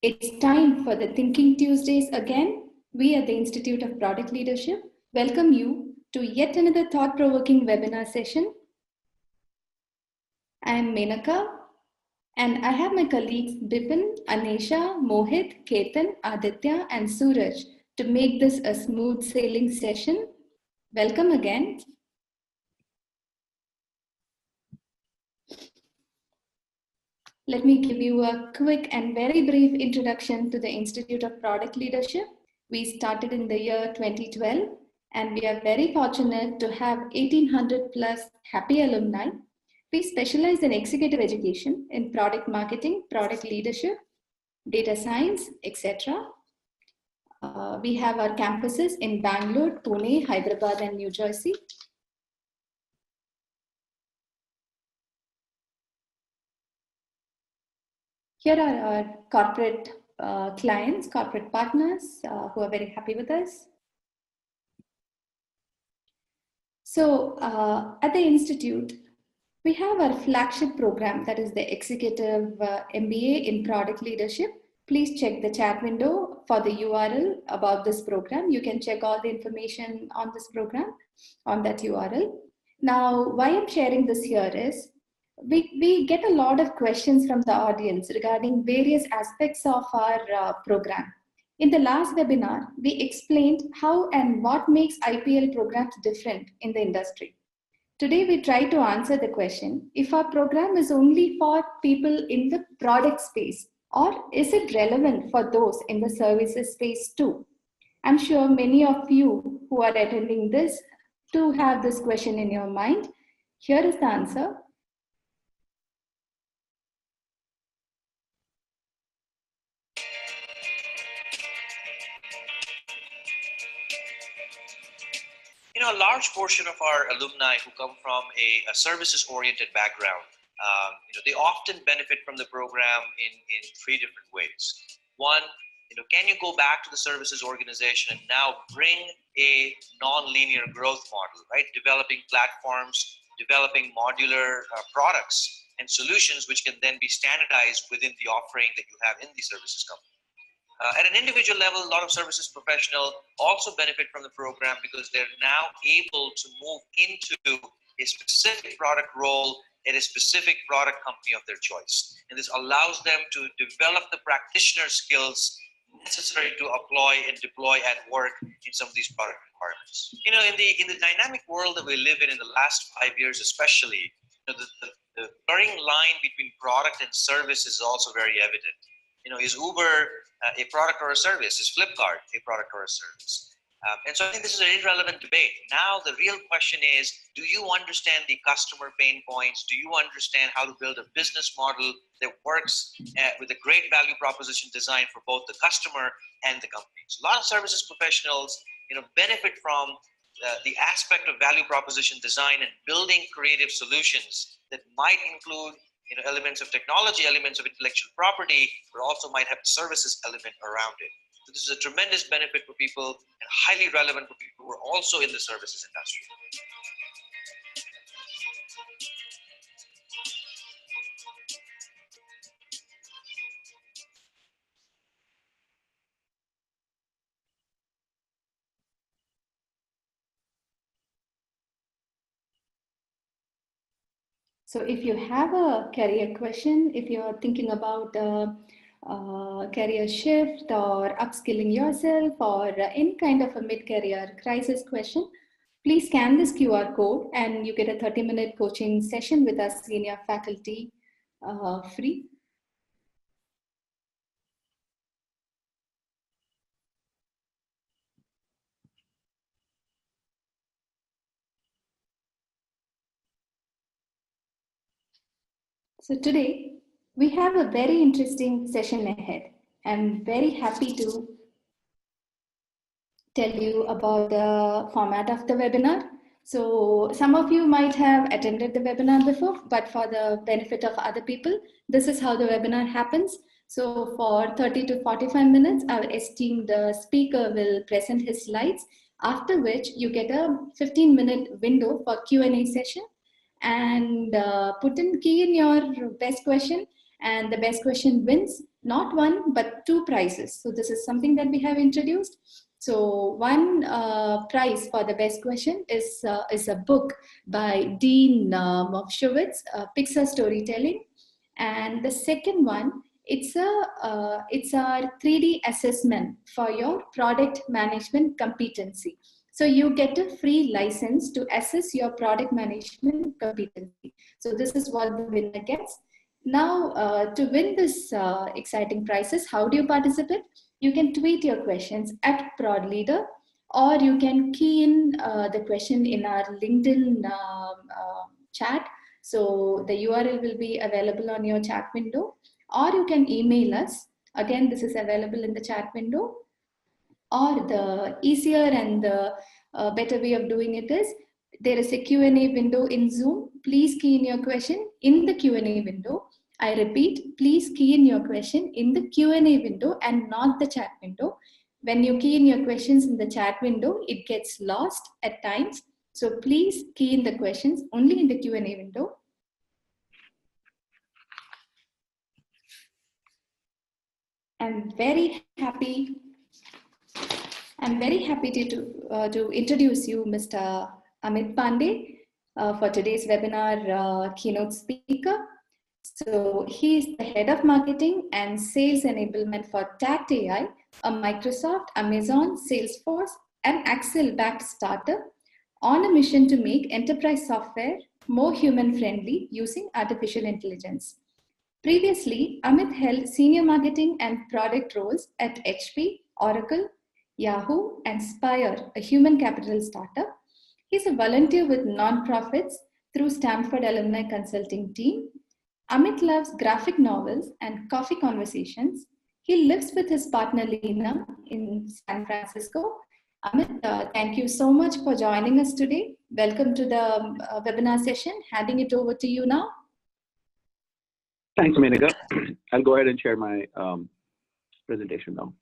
It's time for the Thinking Tuesdays again. We at the Institute of Product Leadership welcome you to yet another thought-provoking webinar session. I am Menaka, and I have my colleagues Bipin, Anesha, Mohit, Ketan, Aditya, and Suraj to make this a smooth sailing session. Welcome again. Let me give you a quick and very brief introduction to the Institute of Product Leadership. We started in the year 2012, and we are very fortunate to have 1,800 plus happy alumni. We specialize in executive education in product marketing, product leadership, data science, etc. We have our campuses in Bangalore, Pune, Hyderabad, and New Jersey. Here are our corporate clients, corporate partners who are very happy with us. So at the Institute, we have our flagship program, that is the Executive MBA in Product Leadership. Please check the chat window for the URL about this program. You can check all the information on this program on that URL. Now, why I'm sharing this here is, we get a lot of questions from the audience regarding various aspects of our program. In the last webinar, we explained how and what makes IPL programs different in the industry. Today, we try to answer the question, if our program is only for people in the product space, or is it relevant for those in the services space too? I'm sure many of you who are attending this do have this question in your mind. Here is the answer. A large portion of our alumni who come from a services-oriented background, they often benefit from the program in three different ways. One, can you go back to the services organization and now bring a non-linear growth model, right? Developing platforms, developing modular products and solutions which can then be standardized within the offering that you have in the services company. At an individual level, a lot of services professionals also benefit from the program because they're now able to move into a specific product role at a specific product company of their choice. And this allows them to develop the practitioner skills necessary to apply and deploy at work in some of these product requirements. In the dynamic world that we live in the last 5 years especially, the blurring line between product and service is also very evident. Is Uber a product or a service? Is Flipkart a product or a service? And so I think this is an irrelevant debate. Now the real question is, do you understand the customer pain points? Do you understand how to build a business model that works with a great value proposition design for both the customer and the company? So a lot of services professionals benefit from the aspect of value proposition design and building creative solutions that might include elements of technology, elements of intellectual property, but also might have a services element around it. So this is a tremendous benefit for people and highly relevant for people who are also in the services industry. So if you have a career question, if you're thinking about career shift or upskilling yourself or any kind of a mid-career crisis question, please scan this QR code and you get a 30-minute coaching session with our senior faculty free. So today, we have a very interesting session ahead. I'm very happy to tell you about the format of the webinar. So some of you might have attended the webinar before, but for the benefit of other people, this is how the webinar happens. So for 30 to 45 minutes, our esteemed speaker will present his slides, after which you get a 15-minute window for Q&A session, and put in key in your best question and the best question wins not one but two prizes. So this is something that we have introduced. So one prize for the best question is a book by Dean Mofshowitz, Pixar Storytelling, and the second one, it's our 3D assessment for your product management competency. So you get a free license to assess your product management competency. So this is what the winner gets. Now, to win this exciting prizes, how do you participate? You can tweet your questions at ProdLeader, or you can key in the question in our LinkedIn chat. So the URL will be available on your chat window, or you can email us. Again, this is available in the chat window. Or the easier and the better way of doing it is, there is a Q&A window in Zoom. Please key in your question in the Q&A window. I repeat, please key in your question in the Q&A window and not the chat window. When you key in your questions in the chat window, it gets lost at times. So please key in the questions only in the Q&A window. I'm very happy to introduce you, Mr. Amit Pande, for today's webinar keynote speaker. So he is the head of marketing and sales enablement for Tact.ai, a Microsoft, Amazon, Salesforce, and Axel-backed startup on a mission to make enterprise software more human-friendly using artificial intelligence. Previously, Amit held senior marketing and product roles at HP, Oracle, Yahoo, and Spire, a human capital startup. He's a volunteer with nonprofits through Stanford Alumni Consulting Team. Amit loves graphic novels and coffee conversations. He lives with his partner Lena in San Francisco. Amit, thank you so much for joining us today. Welcome to the webinar session. Handing it over to you now. Thanks, Vonnegut. I'll go ahead and share my presentation now.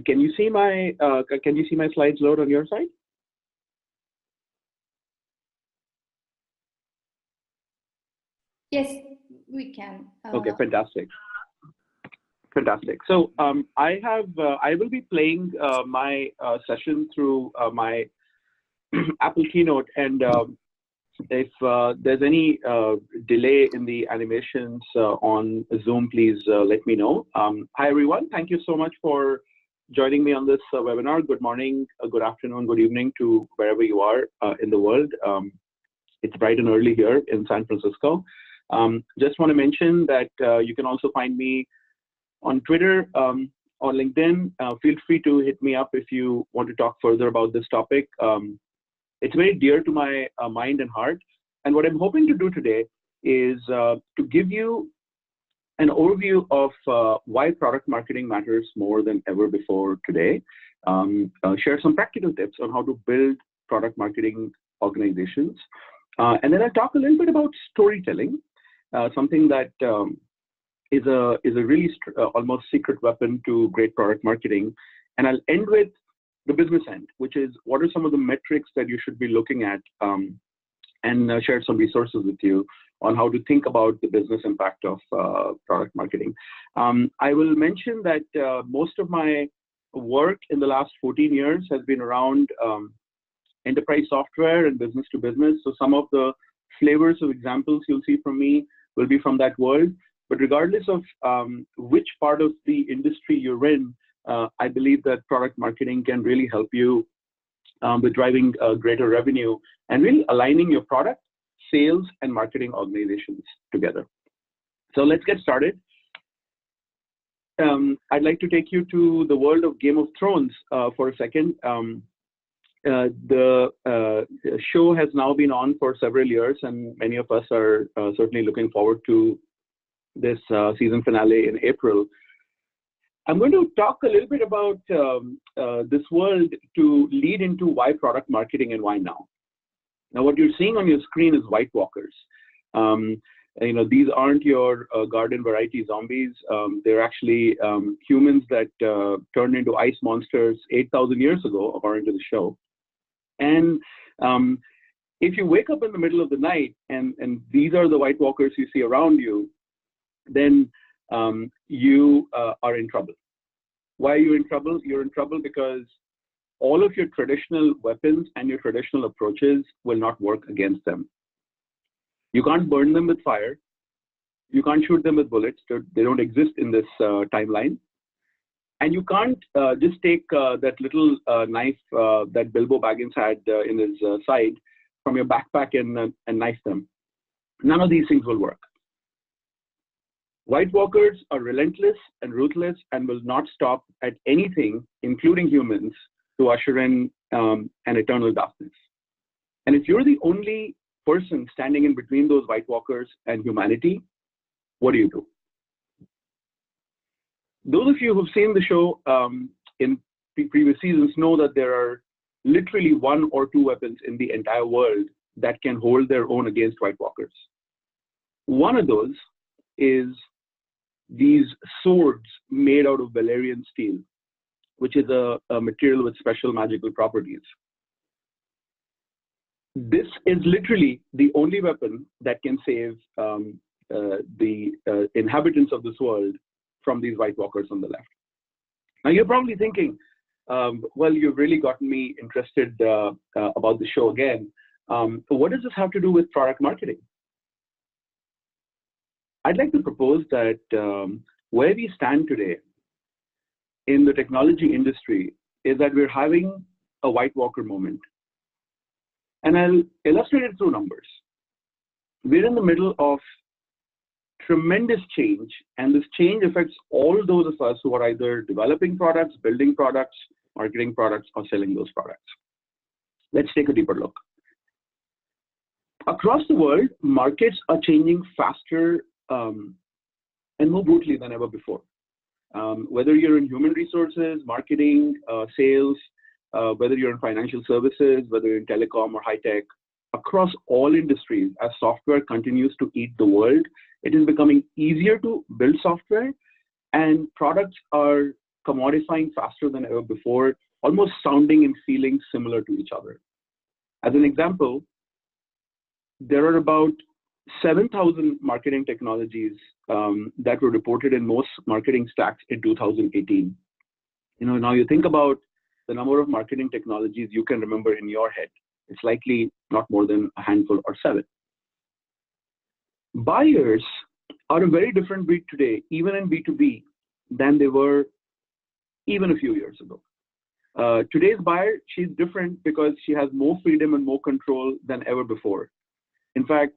Can you see my slides load on your side? Yes, we can. Okay, fantastic. Fantastic. So I will be playing my session through my Apple Keynote, and if there's any delay in the animations on Zoom, please let me know. Hi everyone, thank you so much for joining me on this webinar. Good morning, good afternoon, good evening to wherever you are in the world. It's bright and early here in San Francisco. Just want to mention that you can also find me on Twitter or LinkedIn. Feel free to hit me up if you want to talk further about this topic. It's very dear to my mind and heart. And what I'm hoping to do today is to give you an overview of why product marketing matters more than ever before today. Share some practical tips on how to build product marketing organizations. And then I'll talk a little bit about storytelling, something that is a really almost secret weapon to great product marketing. And I'll end with the business end, which is what are some of the metrics that you should be looking at, and share some resources with you on how to think about the business impact of product marketing. I will mention that most of my work in the last 14 years has been around enterprise software and business to business. So some of the flavors of examples you'll see from me will be from that world. But regardless of which part of the industry you're in, I believe that product marketing can really help you with driving greater revenue and really aligning your product, sales, and marketing organizations together. So let's get started. I'd like to take you to the world of Game of Thrones for a second. The show has now been on for several years, and many of us are certainly looking forward to this season finale in April. I'm going to talk a little bit about this world to lead into why product marketing and why now. Now, what you're seeing on your screen is whitewalkers. These aren't your garden variety zombies. They're actually humans that turned into ice monsters 8,000 years ago, according to the show. And if you wake up in the middle of the night and these are the white walkers you see around you, then you are in trouble. Why are you in trouble? You're in trouble because all of your traditional weapons and your traditional approaches will not work against them. You can't burn them with fire. You can't shoot them with bullets. They don't exist in this timeline. And you can't just take that little knife that Bilbo Baggins had in his side from your backpack and knife them. None of these things will work. White walkers are relentless and ruthless and will not stop at anything, including humans, to usher in an eternal darkness. And if you're the only person standing in between those white walkers and humanity, what do you do? Those of you who've seen the show in previous seasons know that there are literally 1 or 2 weapons in the entire world that can hold their own against white walkers. One of those is these swords made out of Valerian steel, which is a material with special magical properties. This is literally the only weapon that can save the inhabitants of this world from these white walkers on the left. Now you're probably thinking, well, you've really gotten me interested about the show again. What does this have to do with product marketing? I'd like to propose that where we stand today in the technology industry is that we're having a white walker moment. And I'll illustrate it through numbers. We're in the middle of tremendous change, and this change affects all those of us who are either developing products, building products, marketing products, or selling those products. Let's take a deeper look. Across the world, markets are changing faster and more brutally than ever before. Whether you're in human resources, marketing, sales, whether you're in financial services, whether you're in telecom or high tech, across all industries, as software continues to eat the world, it is becoming easier to build software, and products are commodifying faster than ever before, almost sounding and feeling similar to each other. As an example, there are about 7,000 marketing technologies that were reported in most marketing stacks in 2018. Now you think about the number of marketing technologies you can remember in your head. It's likely not more than a handful or 7. Buyers are a very different breed today, even in B2B, than they were even a few years ago. Today's buyer, she's different because she has more freedom and more control than ever before. In fact,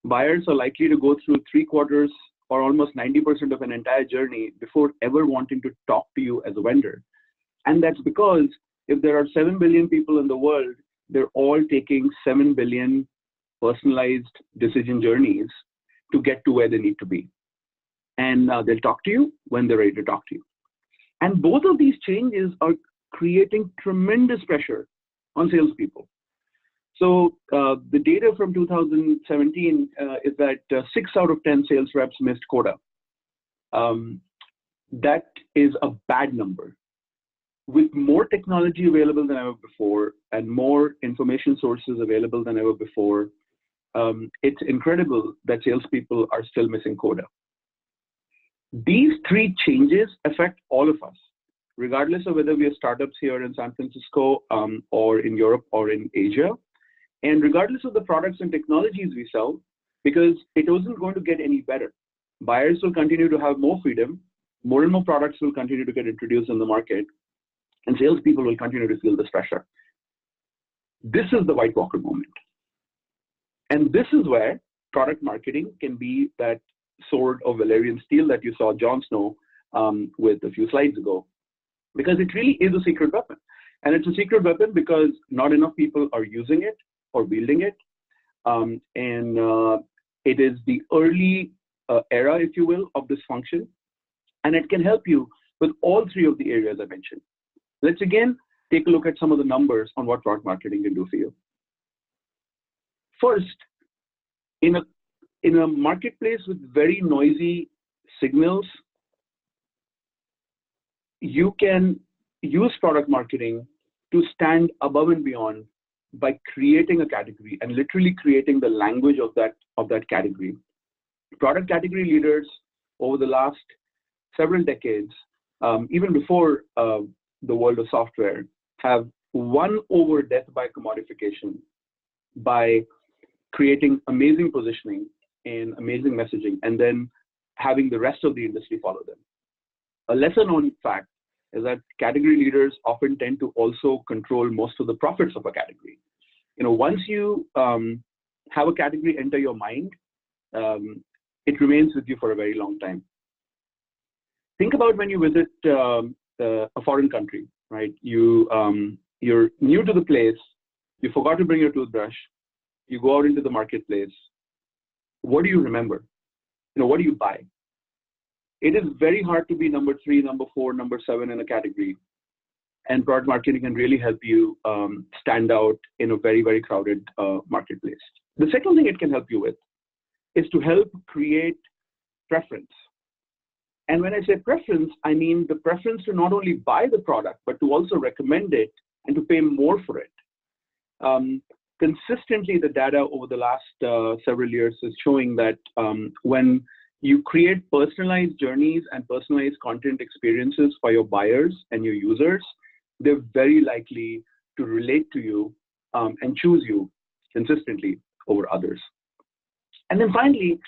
buyers are likely to go through 3/4 or almost 90% of an entire journey before ever wanting to talk to you as a vendor. And that's because if there are 7 billion people in the world, they're all taking 7 billion personalized decision journeys to get to where they need to be. And they'll talk to you when they're ready to talk to you. And both of these changes are creating tremendous pressure on salespeople. So the data from 2017 is that 6 out of 10 sales reps missed quota. That is a bad number. With more technology available than ever before and more information sources available than ever before, it's incredible that salespeople are still missing quota. These 3 changes affect all of us, regardless of whether we are startups here in San Francisco or in Europe or in Asia, and regardless of the products and technologies we sell, because it isn't going to get any better. Buyers will continue to have more freedom, more and more products will continue to get introduced in the market, and salespeople will continue to feel this pressure. This is the white walker moment. And this is where product marketing can be that sword of Valerian steel that you saw Jon Snow with a few slides ago, because it really is a secret weapon. And it's a secret weapon because not enough people are using it or wielding it. It is the early era, if you will, of this function. And it can help you with all 3 of the areas I mentioned. Let's again take a look at some of the numbers on what product marketing can do for you. First, in in a marketplace with very noisy signals, you can use product marketing to stand above and beyond by creating a category and literally creating the language of that category. Product category leaders over the last several decades, even before the world of software, have won over death by commodification by creating amazing positioning and amazing messaging, and then having the rest of the industry follow them. A lesser known fact is that category leaders often tend to also control most of the profits of a category. Once you have a category enter your mind, it remains with you for a very long time. Think about when you visit a foreign country, right? You're new to the place, you forgot to bring your toothbrush, you go out into the marketplace. What do you remember? What do you buy? It is very hard to be number 3, number 4, number 7 in a category. And product marketing can really help you stand out in a very, very crowded marketplace. The second thing it can help you with is to help create preference. And when I say preference, I mean the preference to not only buy the product, but to also recommend it and to pay more for it. Consistently, the data over the last several years is showing that when you create personalized journeys and personalized content experiences for your buyers and your users, they're very likely to relate to you and choose you consistently over others. And then finally,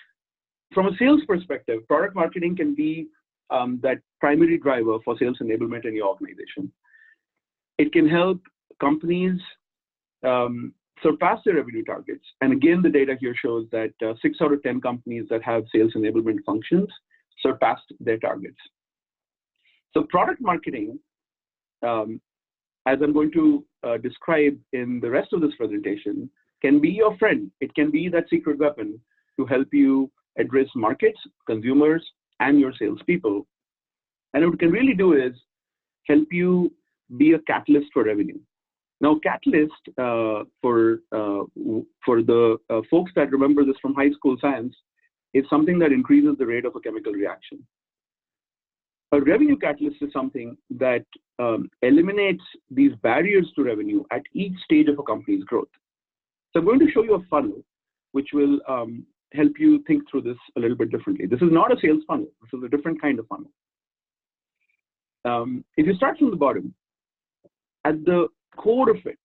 from a sales perspective, product marketing can be that primary driver for sales enablement in your organization. It can help companies surpass their revenue targets. And again, the data here shows that 6 out of 10 companies that have sales enablement functions surpassed their targets. So product marketing, as I'm going to describe in the rest of this presentation, can be your friend. It can be that secret weapon to help you address markets, consumers, and your salespeople. And what it can really do is help you be a catalyst for revenue. Now, catalyst, for the folks that remember this from high school science, is something that increases the rate of a chemical reaction. A revenue catalyst is something that eliminates these barriers to revenue at each stage of a company's growth. So I'm going to show you a funnel, which will help you think through this a little bit differently. This is not a sales funnel. This is a different kind of funnel. If you start from the bottom, at the core of it,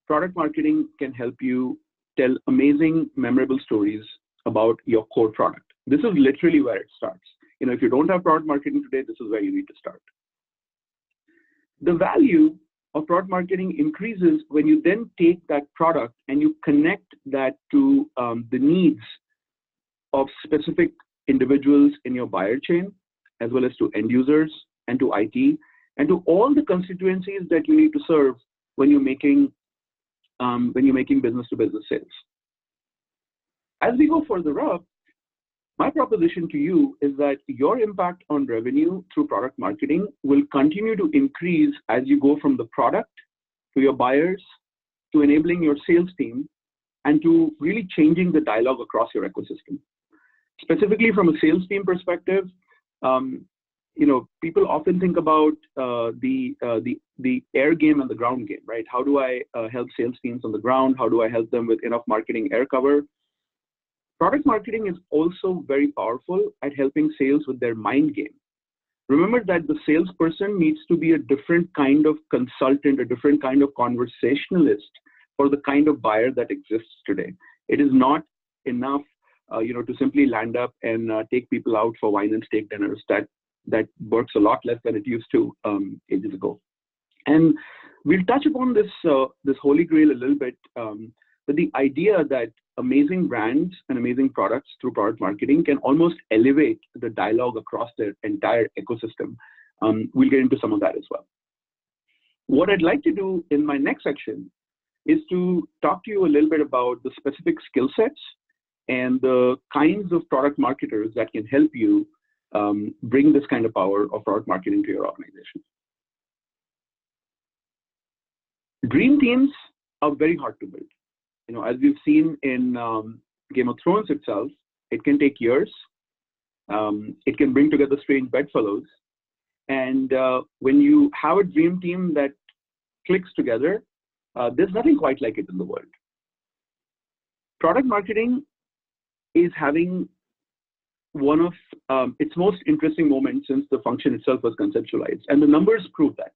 product marketing can help you tell amazing, memorable stories about your core product. This is literally where it starts. If you don't have product marketing today, this is where you need to start. The value of product marketing increases when you then take that product and you connect that to the needs of specific individuals in your buyer chain, as well as to end users and to IT, and to all the constituencies that you need to serve when you're making business-to-business sales. As we go further up, my proposition to you is that your impact on revenue through product marketing will continue to increase as you go from the product to your buyers, to enabling your sales team, and to really changing the dialogue across your ecosystem. Specifically from a sales team perspective, people often think about the air game and the ground game, right? How do I help sales teams on the ground? How do I help them with enough marketing air cover? Product marketing is also very powerful at helping sales with their mind game. Remember that the salesperson needs to be a different kind of consultant, a different kind of conversationalist for the kind of buyer that exists today. It is not enough, to simply land up and take people out for wine and steak dinners. That works a lot less than it used to ages ago. And we'll touch upon this holy grail a little bit, but the idea that amazing brands and amazing products through product marketing can almost elevate the dialogue across their entire ecosystem. We'll get into some of that as well. What I'd like to do in my next section is to talk to you a little bit about the specific skill sets and the kinds of product marketers that can help you bring this kind of power of product marketing to your organization. Dream teams are very hard to build. As we've seen in Game of Thrones itself, It can take years. It can bring together strange bedfellows. And when you have a dream team that clicks together, there's nothing quite like it in the world. Product marketing is having one of its most interesting moments since the function itself was conceptualized, and the numbers prove that.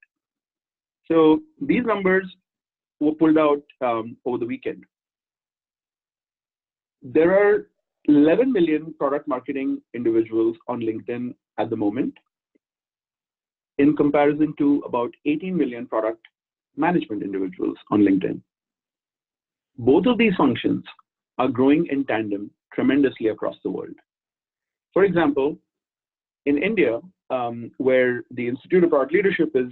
So these numbers were pulled out over the weekend. There are 11 million product marketing individuals on LinkedIn at the moment, in comparison to about 18 million product management individuals on LinkedIn. Both of these functions are growing in tandem tremendously across the world. For example, in India, where the Institute of Product Leadership is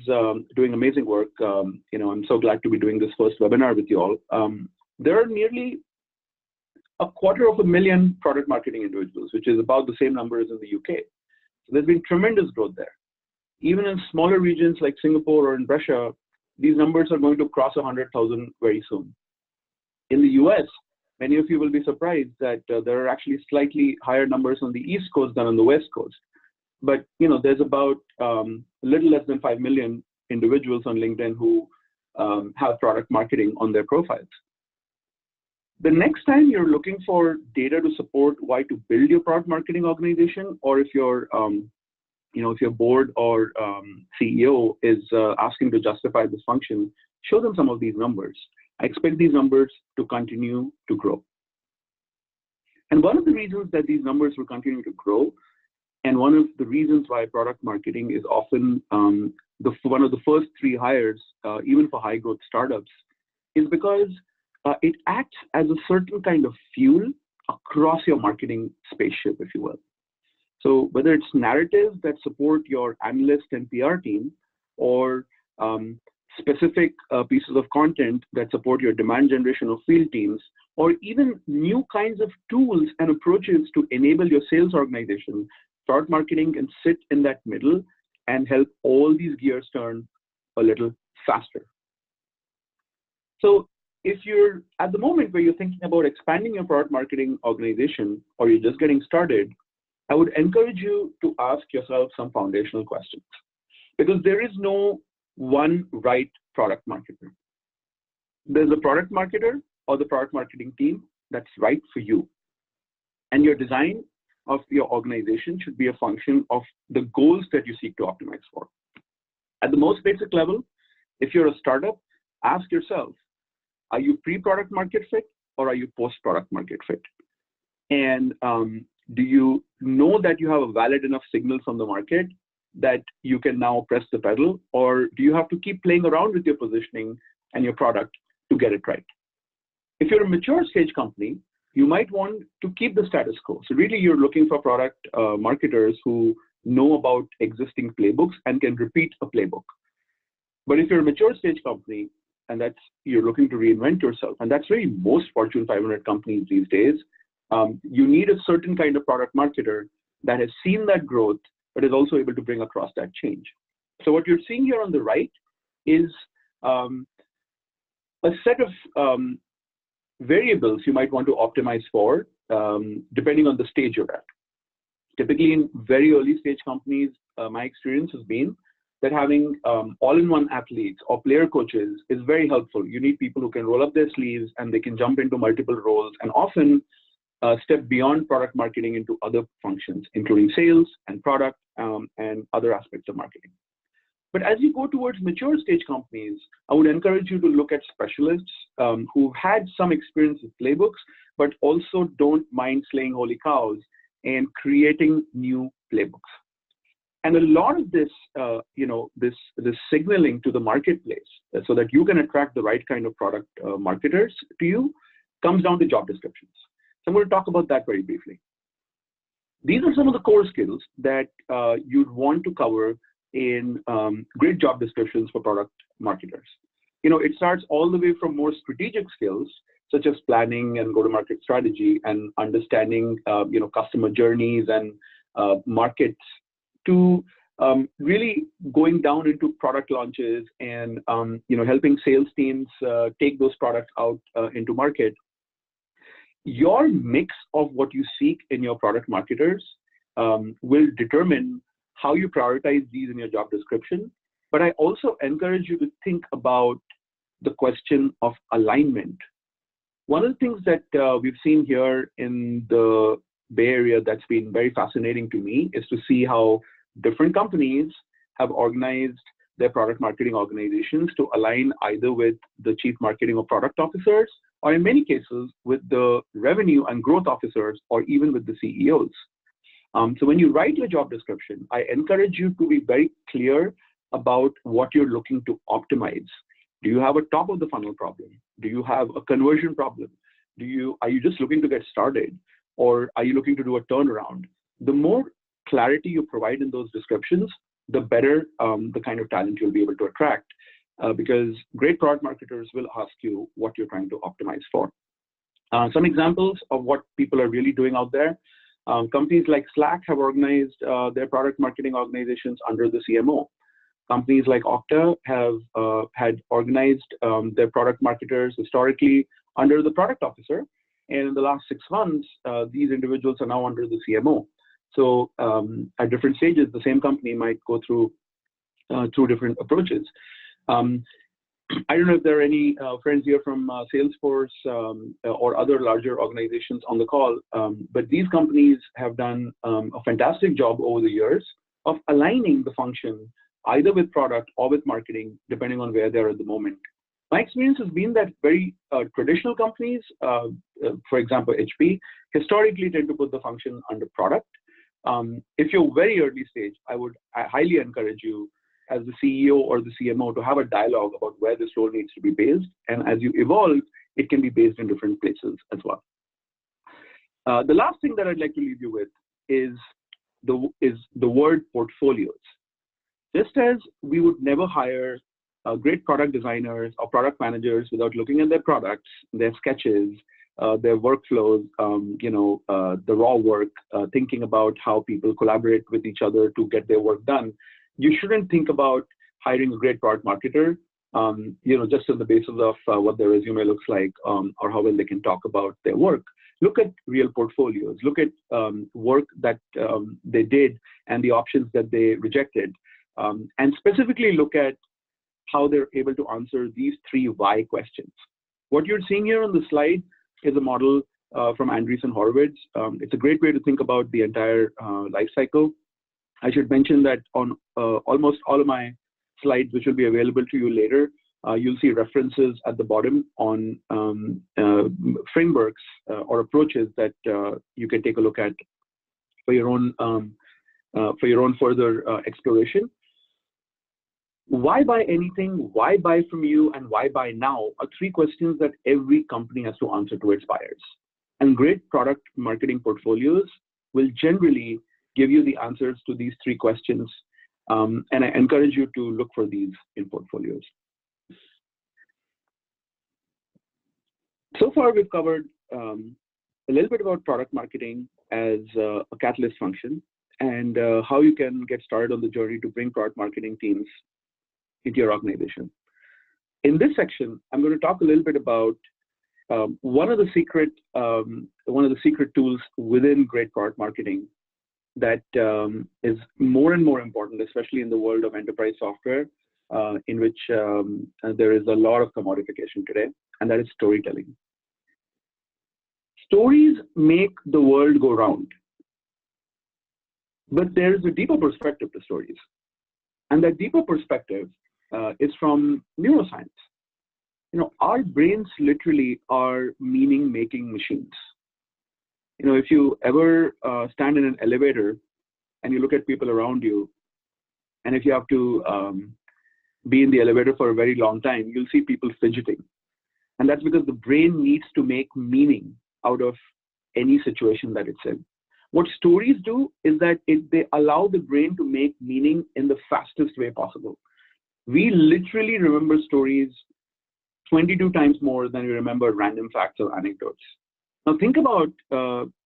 doing amazing work, I'm so glad to be doing this first webinar with you all. There are nearly 250,000 product marketing individuals, which is about the same number as in the UK. So there's been tremendous growth there. Even in smaller regions like Singapore or in Russia, these numbers are going to cross 100,000 very soon. In the US, many of you will be surprised that there are actually slightly higher numbers on the East Coast than on the West Coast. But there's about a little less than 5 million individuals on LinkedIn who have product marketing on their profiles. The next time you're looking for data to support why to build your product marketing organization, or if you're if your board or CEO is asking to justify this function, show them some of these numbers. I expect these numbers to continue to grow. And one of the reasons that these numbers will continue to grow, and one of the reasons why product marketing is often one of the first 3 hires, even for high growth startups, is because it acts as a certain kind of fuel across your marketing spaceship, if you will. So whether it's narratives that support your analyst and PR team, or specific pieces of content that support your demand generation or field teams, or even new kinds of tools and approaches to enable your sales organization, product marketing can sit in that middle and help all these gears turn a little faster. So if you're at the moment where you're thinking about expanding your product marketing organization, or you're just getting started, I would encourage you to ask yourself some foundational questions, because there is no one right product marketer. There's a product marketer or the product marketing team that's right for you. And your design of your organization should be a function of the goals that you seek to optimize for. At the most basic level, if you're a startup, ask yourself, are you pre-product market fit or are you post-product market fit? And do you know that you have a valid enough signal from the market that you can now press the pedal, or do you have to keep playing around with your positioning and your product to get it right? If you're a mature stage company, you might want to keep the status quo. So really you're looking for product marketers who know about existing playbooks and can repeat a playbook. But if you're a mature stage company and you're looking to reinvent yourself, and that's really most Fortune 500 companies these days, you need a certain kind of product marketer that has seen that growth, but is also able to bring across that change. So what you're seeing here on the right is a set of variables you might want to optimize for, depending on the stage you're at. Typically in very early stage companies, my experience has been that having all-in-one athletes or player coaches is very helpful. You need people who can roll up their sleeves and they can jump into multiple roles, and often step beyond product marketing into other functions, including sales and product and other aspects of marketing. But as you go towards mature stage companies, I would encourage you to look at specialists who've had some experience with playbooks, but also don't mind slaying holy cows and creating new playbooks. And a lot of this, this signaling to the marketplace so that you can attract the right kind of product marketers to you comes down to job descriptions. So I'm going to talk about that very briefly. These are some of the core skills that you'd want to cover in great job descriptions for product marketers. It starts all the way from more strategic skills, such as planning and go-to-market strategy and understanding, customer journeys and markets, to really going down into product launches and, helping sales teams take those products out into market. your mix of what you seek in your product marketers will determine how you prioritize these in your job description. But I also encourage you to think about the question of alignment. One of the things that we've seen here in the Bay Area that's been very fascinating to me is to see how different companies have organized their product marketing organizations to align either with the chief marketing or product officers, or in many cases with the revenue and growth officers, or even with the CEOs. So when you write your job description, I encourage you to be very clear about what you're looking to optimize. Do you have a top of the funnel problem? Do you have a conversion problem? Are you just looking to get started, or are you looking to do a turnaround? The more clarity you provide in those descriptions, the better the kind of talent you'll be able to attract, because great product marketers will ask you what you're trying to optimize for. Some examples of what people are really doing out there. Companies like Slack have organized their product marketing organizations under the CMO. Companies like Okta have had organized their product marketers historically under the product officer. And in the last 6 months, these individuals are now under the CMO. So at different stages, the same company might go through different approaches. I don't know if there are any friends here from Salesforce or other larger organizations on the call, but these companies have done a fantastic job over the years of aligning the function either with product or with marketing, depending on where they're at the moment. My experience has been that very traditional companies, for example, HP, historically tend to put the function under product. If you're very early stage, I highly encourage you as the CEO or the CMO to have a dialogue about where this role needs to be based. And as you evolve, it can be based in different places as well. The last thing that I'd like to leave you with is the word portfolios. Just as we would never hire great product designers or product managers without looking at their products, their sketches, their workflows, the raw work, thinking about how people collaborate with each other to get their work done, you shouldn't think about hiring a great product marketer, just on the basis of what their resume looks like or how well they can talk about their work. Look at real portfolios. Look at work that they did and the options that they rejected. And specifically look at how they're able to answer these 3 why questions. What you're seeing here on the slide is a model from Andreessen Horowitz. It's a great way to think about the entire life cycle. I should mention that on almost all of my slides, which will be available to you later, you'll see references at the bottom on frameworks or approaches that you can take a look at for your own further exploration. Why buy anything, why buy from you, and why buy now are 3 questions that every company has to answer to its buyers. And great product marketing portfolios will generally give you the answers to these 3 questions. And I encourage you to look for these in portfolios. So far, we've covered a little bit about product marketing as a catalyst function and how you can get started on the journey to bring product marketing teams into your organization. In this section, I'm going to talk a little bit about one of the secret tools within great product marketing that is more and more important, especially in the world of enterprise software, in which there is a lot of commodification today, and that is storytelling. Stories make the world go round, but there is a deeper perspective to stories, and that deeper perspective is from neuroscience. Our brains literally are meaning-making machines. If you ever stand in an elevator and you look at people around you, and if you have to be in the elevator for a very long time, you'll see people fidgeting. And that's because the brain needs to make meaning out of any situation that it's in. What stories do is that they allow the brain to make meaning in the fastest way possible. We literally remember stories 22 times more than we remember random facts or anecdotes. Now think about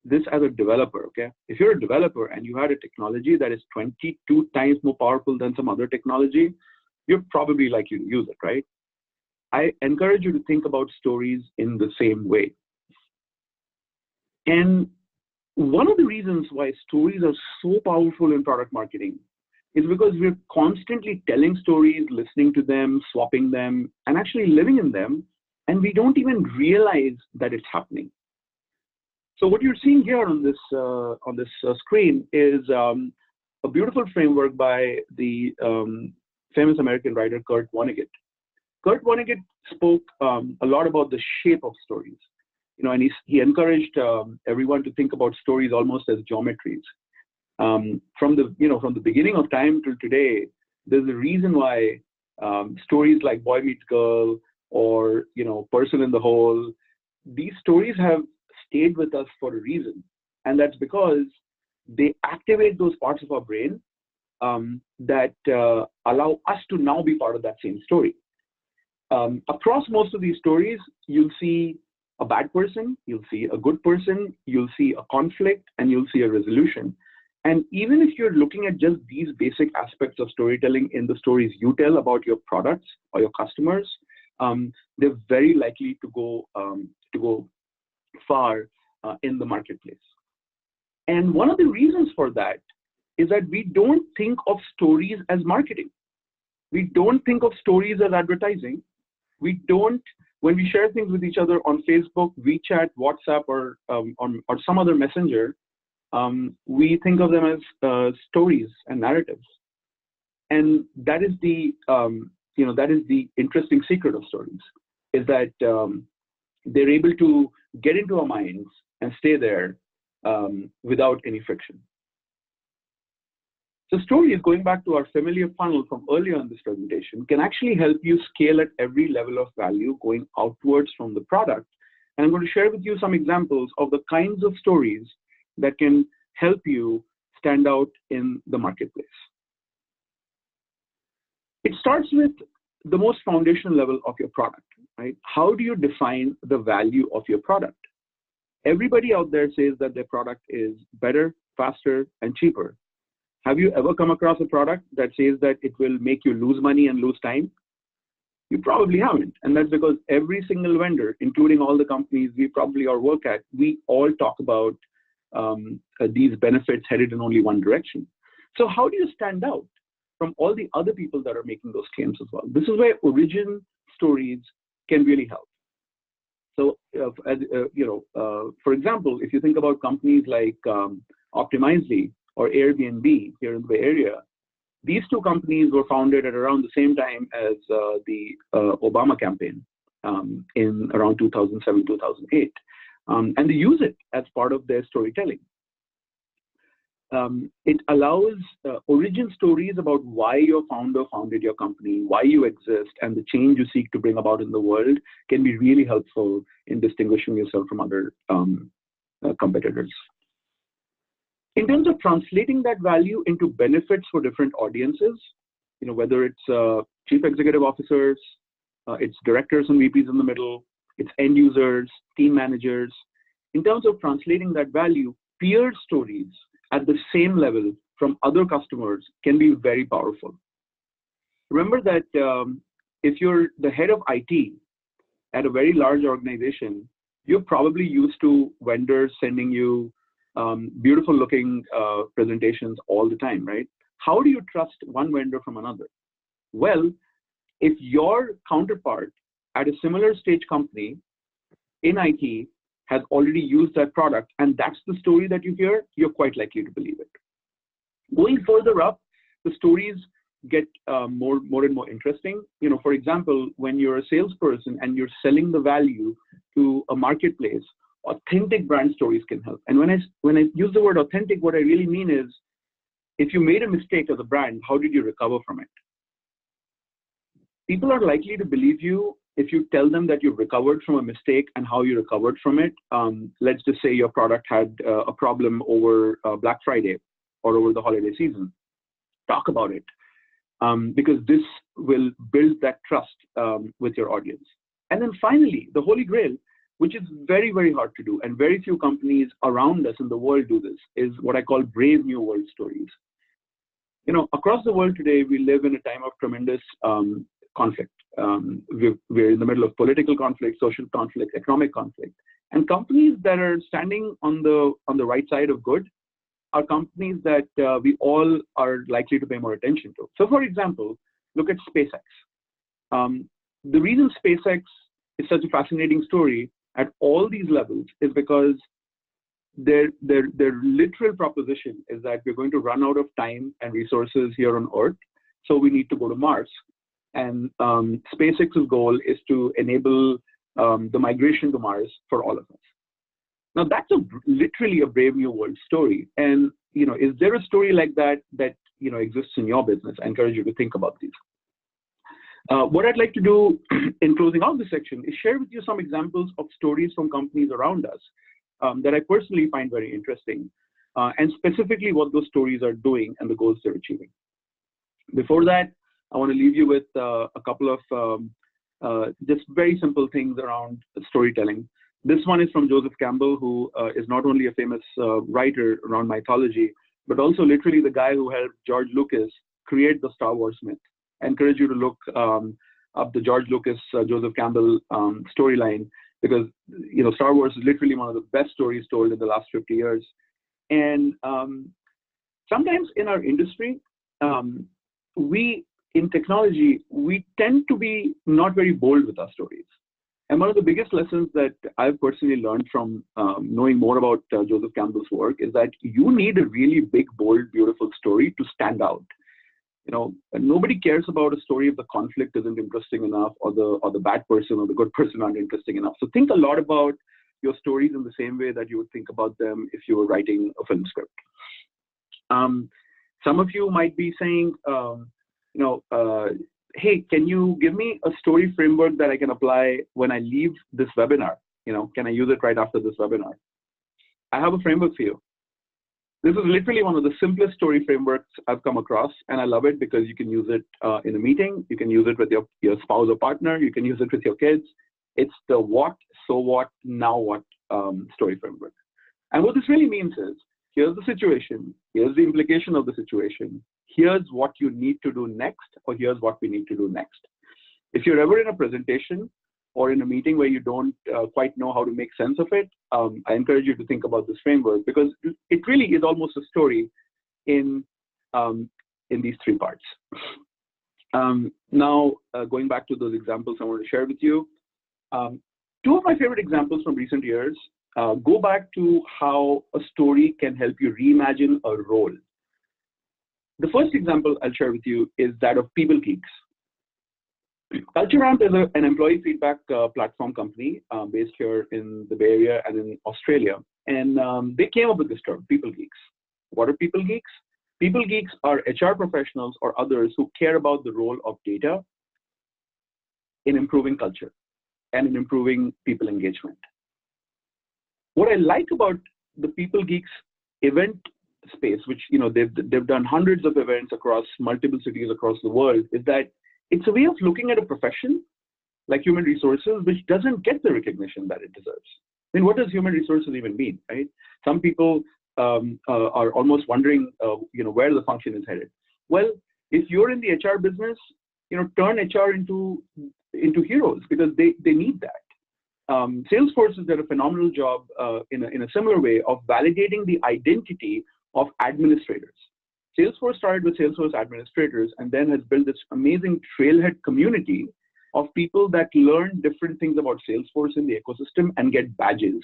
this as a developer, okay? If you're a developer and you had a technology that is 22 times more powerful than some other technology, you're probably likely to use it, right? I encourage you to think about stories in the same way. And one of the reasons why stories are so powerful in product marketing is because we're constantly telling stories, listening to them, swapping them, and actually living in them, and we don't even realize that it's happening. So what you're seeing here on this screen is a beautiful framework by the famous American writer Kurt Vonnegut. Kurt Vonnegut spoke a lot about the shape of stories, and he encouraged everyone to think about stories almost as geometries. From the beginning of time till today, there's a reason why stories like Boy Meets Girl or Person in the Hole, these stories have stayed with us for a reason, and that's because they activate those parts of our brain that allow us to now be part of that same story. Across most of these stories, you'll see a bad person, you'll see a good person, you'll see a conflict, and you'll see a resolution. And even if you're looking at just these basic aspects of storytelling in the stories you tell about your products or your customers, they're very likely to go far in the marketplace. And one of the reasons for that is that we don't think of stories as marketing. We don't think of stories as advertising. We don't, when we share things with each other on Facebook, WeChat, WhatsApp, or some other messenger, we think of them as stories and narratives. And that is the interesting secret of stories, is that they're able to get into our minds and stay there without any friction. So stories, going back to our familiar funnel from earlier in this presentation, can actually help you scale at every level of value going outwards from the product. And I'm going to share with you some examples of the kinds of stories that can help you stand out in the marketplace. It starts with the most foundational level of your product, right? How do you define the value of your product? Everybody out there says that their product is better, faster, and cheaper. Have you ever come across a product that says that it will make you lose money and lose time? You probably haven't. And that's because every single vendor, including all the companies we probably all work at, we all talk about these benefits headed in only one direction. So how do you stand out from all the other people that are making those claims as well? This is where origin stories can really help. So, for example, if you think about companies like Optimizely or Airbnb here in the Bay Area, these two companies were founded at around the same time as the Obama campaign in around 2007, 2008. And they use it as part of their storytelling. It allows origin stories about why your founder founded your company, why you exist, and the change you seek to bring about in the world can be really helpful in distinguishing yourself from other competitors. In terms of translating that value into benefits for different audiences, whether it's chief executive officers, it's directors and VPs in the middle, it's end users, team managers. In terms of translating that value, peer stories at the same level from other customers can be very powerful. Remember that if you're the head of IT at a very large organization, you're probably used to vendors sending you beautiful looking presentations all the time, right? How do you trust one vendor from another? Well, if your counterpart at a similar stage company in IT has already used that product, and that's the story that you hear, you're quite likely to believe it. Going further up, the stories get more and more interesting. For example, when you're a salesperson and you're selling the value to a marketplace, authentic brand stories can help. And when I use the word authentic, what I really mean is, if you made a mistake as a brand, how did you recover from it? People are likely to believe you if you tell them that you've recovered from a mistake and how you recovered from it. Let's just say your product had a problem over Black Friday or over the holiday season. Talk about it, because this will build that trust with your audience. And then finally, the Holy Grail, which is very, very hard to do, and very few companies around us in the world do this, is what I call brave new world stories. Across the world today, we live in a time of tremendous conflict. we're in the middle of political conflict, social conflict, economic conflict. And companies that are standing on the right side of good are companies that we all are likely to pay more attention to. So for example, look at SpaceX. The reason SpaceX is such a fascinating story at all these levels is because their literal proposition is that we're going to run out of time and resources here on Earth, so we need to go to Mars. And SpaceX's goal is to enable the migration to Mars for all of us. Now that's literally a Brave New World story. And is there a story like that exists in your business? I encourage you to think about these. What I'd like to do in closing out this section is share with you some examples of stories from companies around us that I personally find very interesting, and specifically what those stories are doing and the goals they're achieving. Before that, I want to leave you with a couple of just very simple things around storytelling. This one is from Joseph Campbell, who is not only a famous writer around mythology, but also literally the guy who helped George Lucas create the Star Wars myth. I encourage you to look up the George Lucas, Joseph Campbell storyline, because Star Wars is literally one of the best stories told in the last 50 years. And sometimes in our industry, in technology, we tend to be not very bold with our stories. And one of the biggest lessons that I've personally learned from knowing more about Joseph Campbell's work is that you need a really big, bold, beautiful story to stand out. Nobody cares about a story if the conflict isn't interesting enough, or the bad person or the good person aren't interesting enough. So think a lot about your stories in the same way that you would think about them if you were writing a film script. Some of you might be saying, hey, can you give me a story framework that I can apply when I leave this webinar? Can I use it right after this webinar? I have a framework for you. This is literally one of the simplest story frameworks I've come across, and I love it because you can use it in a meeting. You can use it with your spouse or partner. You can use it with your kids. It's the what, so what, now what story framework. And what this really means is, here's the situation, here's the implication of the situation, here's what you need to do next, or here's what we need to do next. If you're ever in a presentation or in a meeting where you don't quite know how to make sense of it, I encourage you to think about this framework, because it really is almost a story in these three parts. Now, going back to those examples I want to share with you, two of my favorite examples from recent years go back to how a story can help you reimagine a role. The first example I'll share with you is that of People Geeks. CultureAmp is an employee feedback platform company based here in the Bay Area and in Australia. And they came up with this term, People Geeks. What are People Geeks? People Geeks are HR professionals or others who care about the role of data in improving culture and in improving people engagement. What I like about the People Geeks event space, which they've done hundreds of events across multiple cities across the world, is that it's a way of looking at a profession like human resources, which doesn't get the recognition that it deserves. I mean, what does human resources even mean, right? Some people are almost wondering, where the function is headed. Well, if you're in the HR business, turn HR into heroes, because they need that. Salesforce has done a phenomenal job in a similar way of validating the identity of administrators. Salesforce started with Salesforce administrators and then has built this amazing trailhead community of people that learn different things about Salesforce in the ecosystem and get badges.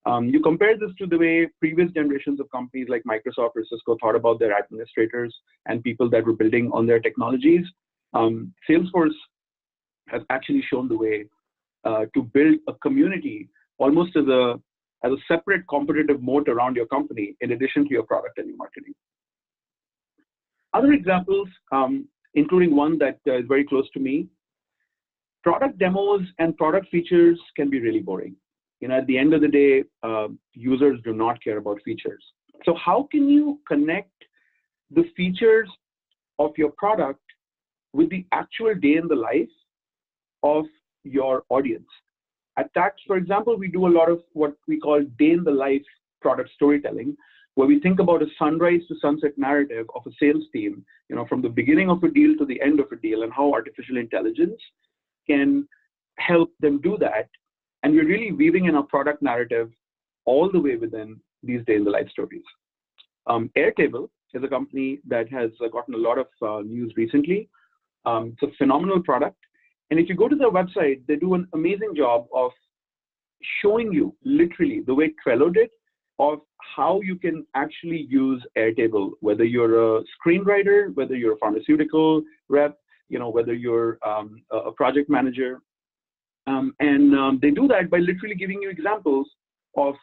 You compare this to the way previous generations of companies like Microsoft or Cisco thought about their administrators and people that were building on their technologies. Salesforce has actually shown the way to build a community almost as a separate competitive moat around your company, in addition to your product and your marketing. Other examples, including one that is very close to me, product demos and product features can be really boring. At the end of the day, users do not care about features. So how can you connect the features of your product with the actual day in the life of your audience? At Tact, for example, we do a lot of what we call day in the life product storytelling, where we think about a sunrise to sunset narrative of a sales team, from the beginning of a deal to the end of a deal, and how artificial intelligence can help them do that. And we're really weaving in our product narrative all the way within these day in the life stories. Airtable is a company that has gotten a lot of news recently. It's a phenomenal product. And if you go to their website, they do an amazing job of showing you literally the way Trello did of how you can actually use Airtable, whether you're a screenwriter, whether you're a pharmaceutical rep, whether you're a project manager. And they do that by literally giving you examples of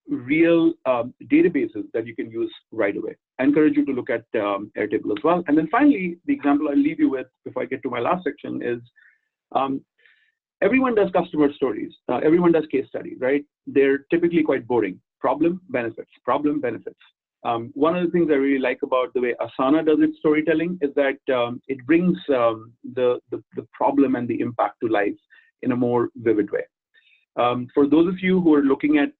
real databases that you can use right away. I encourage you to look at Airtable as well. And then finally, the example I'll leave you with before I get to my last section is everyone does customer stories. Everyone does case studies, right? They're typically quite boring. Problem, benefits, problem, benefits. One of the things I really like about the way Asana does its storytelling is that it brings the problem and the impact to life in a more vivid way. For those of you who are looking at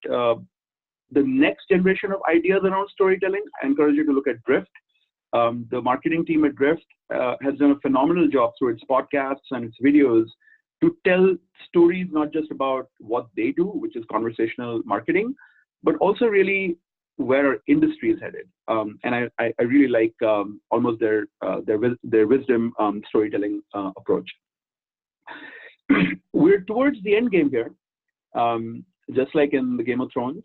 the next generation of ideas around storytelling, I encourage you to look at Drift. The marketing team at Drift has done a phenomenal job through its podcasts and its videos to tell stories not just about what they do, which is conversational marketing, but also really where our industry is headed. And I really like almost their wisdom storytelling approach. We're towards the end game here, just like in the Game of Thrones.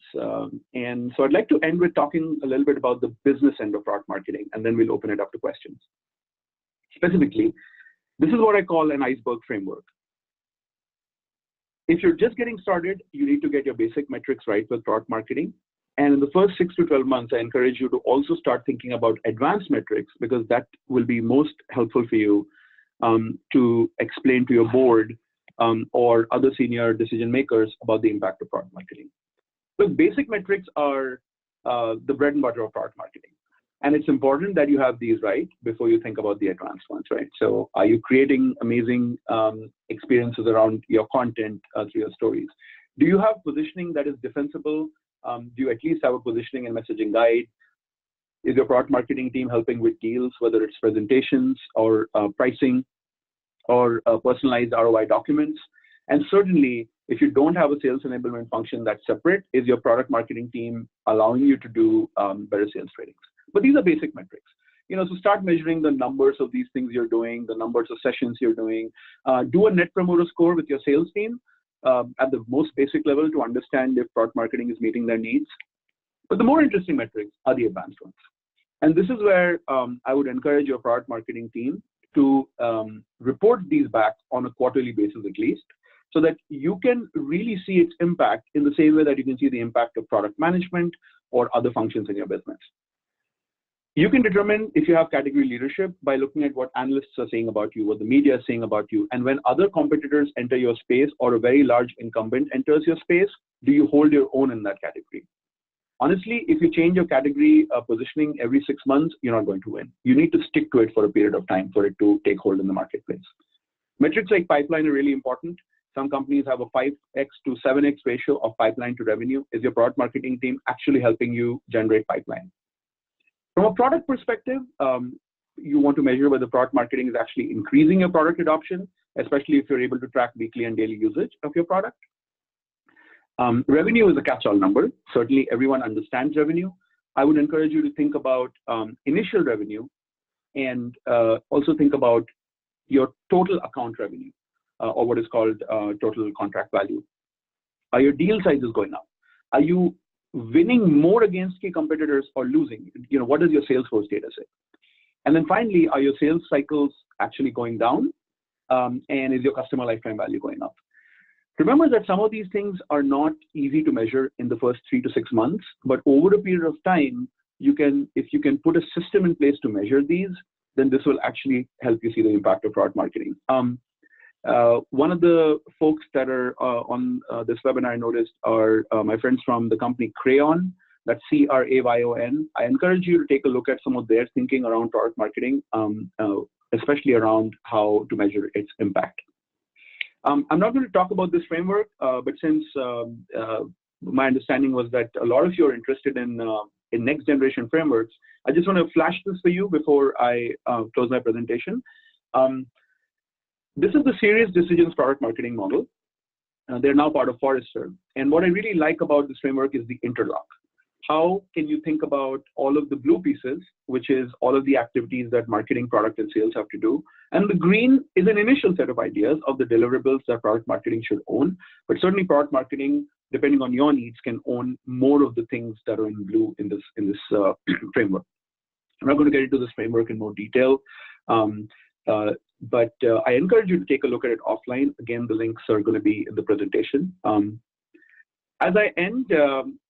And so I'd like to end with talking a little bit about the business end of product marketing, and then we'll open it up to questions. Specifically, this is what I call an iceberg framework. If you're just getting started, you need to get your basic metrics right with product marketing. And in the first 6 to 12 months, I encourage you to also start thinking about advanced metrics, because that will be most helpful for you to explain to your board or other senior decision makers about the impact of product marketing. Look, basic metrics are the bread and butter of product marketing. And it's important that you have these right before you think about the advanced ones, right? So are you creating amazing experiences around your content through your stories? Do you have positioning that is defensible? Do you at least have a positioning and messaging guide? Is your product marketing team helping with deals, whether it's presentations or pricing or personalized ROI documents? And certainly, if you don't have a sales enablement function that's separate, is your product marketing team allowing you to do better sales ratings? But these are basic metrics. So start measuring the numbers of these things you're doing, the numbers of sessions you're doing. Do a net promoter score with your sales team at the most basic level to understand if product marketing is meeting their needs. But the more interesting metrics are the advanced ones. And this is where I would encourage your product marketing team to report these back on a quarterly basis at least, so that you can really see its impact in the same way that you can see the impact of product management or other functions in your business. You can determine if you have category leadership by looking at what analysts are saying about you, what the media is saying about you. And when other competitors enter your space or a very large incumbent enters your space, do you hold your own in that category? Honestly, if you change your category positioning every 6 months, you're not going to win. You need to stick to it for a period of time for it to take hold in the marketplace. Metrics like pipeline are really important. Some companies have a 5x to 7x ratio of pipeline to revenue. Is your product marketing team actually helping you generate pipeline? From a product perspective, you want to measure whether product marketing is actually increasing your product adoption, especially if you're able to track weekly and daily usage of your product. Revenue is a catch-all number. Certainly, everyone understands revenue. I would encourage you to think about initial revenue and also think about your total account revenue or what is called total contract value. Are your deal sizes going up? Are you winning more against key competitors or losing? What does your Salesforce data say? And then finally, are your sales cycles actually going down? And is your customer lifetime value going up? Remember that some of these things are not easy to measure in the first 3 to 6 months, but over a period of time, if you can put a system in place to measure these, then this will actually help you see the impact of product marketing. One of the folks that are on this webinar I noticed are my friends from the company Crayon, that's Crayon. I encourage you to take a look at some of their thinking around product marketing, especially around how to measure its impact. I'm not going to talk about this framework, but since my understanding was that a lot of you are interested in next generation frameworks, I just want to flash this for you before I close my presentation. this is the Serious Decisions product marketing model. They're now part of Forrester. And what I really like about this framework is the interlock. How can you think about all of the blue pieces, which is all of the activities that marketing, product, and sales have to do. And the green is an initial set of ideas of the deliverables that product marketing should own. But certainly product marketing, depending on your needs, can own more of the things that are in blue in this framework. I'm not going to get into this framework in more detail, but I encourage you to take a look at it offline. Again, the links are going to be in the presentation. As I end,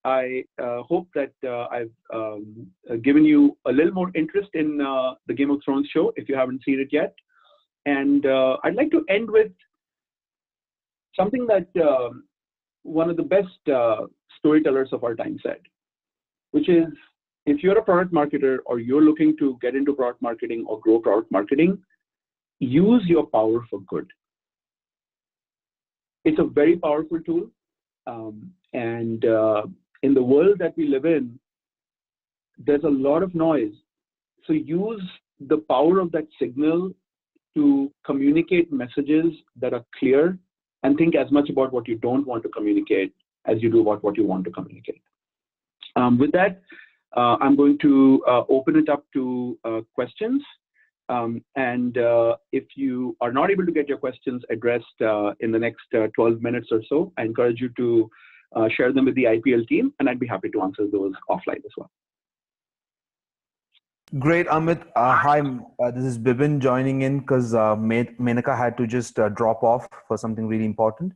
I hope that I've given you a little more interest in the Game of Thrones show, if you haven't seen it yet. And I'd like to end with something that one of the best storytellers of our time said, which is, if you're a product marketer or you're looking to get into product marketing or grow product marketing, use your power for good. It's a very powerful tool. And in the world that we live in, there's a lot of noise. So use the power of that signal to communicate messages that are clear, and think as much about what you don't want to communicate as you do about what you want to communicate. With that, I'm going to open it up to questions. And if you are not able to get your questions addressed in the next 12 minutes or so, I encourage you to share them with the IPL team, and I'd be happy to answer those offline as well. Great, Amit. Hi, this is Bibin joining in because Menaka had to just drop off for something really important.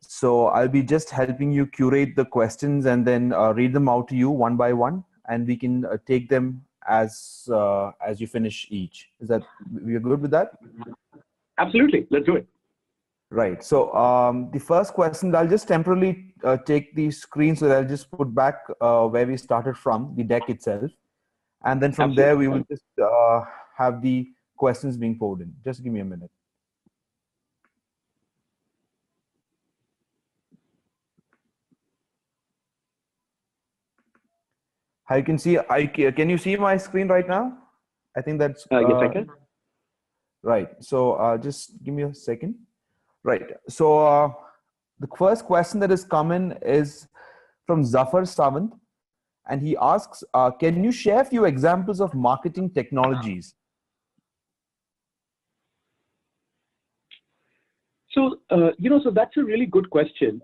So I'll be just helping you curate the questions and then read them out to you one by one, and we can take them as you finish each. Is that, we're good with that? Absolutely, let's do it. Right. So the first question, I'll just temporarily take the screen, so that I'll just put back where we started from, the deck itself. And then from there, we will just have the questions being poured in. Just give me a minute. I can see, can you see my screen right now? I think that's... yes, I can. Right. So just give me a second. Right. So the first question that has come in is from Zafar Savant. And he asks, can you share a few examples of marketing technologies? So, so that's a really good question.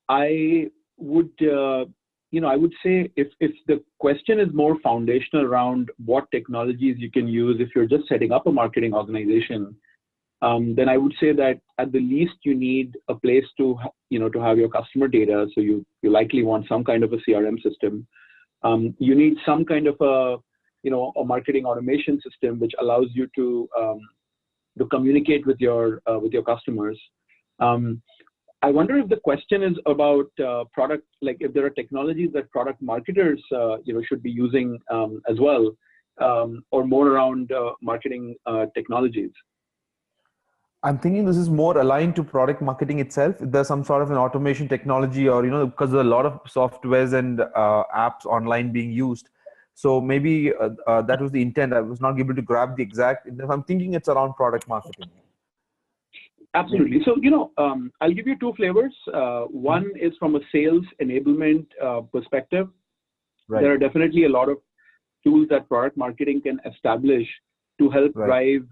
I would, I would say if the question is more foundational around what technologies you can use if you're just setting up a marketing organization, then I would say that at the least you need a place to, to have your customer data. So you likely want some kind of a CRM system. You need some kind of a marketing automation system which allows you to communicate with your customers. I wonder if the question is about product, like if there are technologies that product marketers should be using as well, or more around marketing technologies. I'm thinking this is more aligned to product marketing itself. There's some sort of an automation technology, or because there's a lot of softwares and apps online being used. So maybe that was the intent. I was not able to grab the exact. I'm thinking it's around product marketing. Absolutely. So I'll give you two flavors. One is from a sales enablement perspective. Right. There are definitely a lot of tools that product marketing can establish to help drive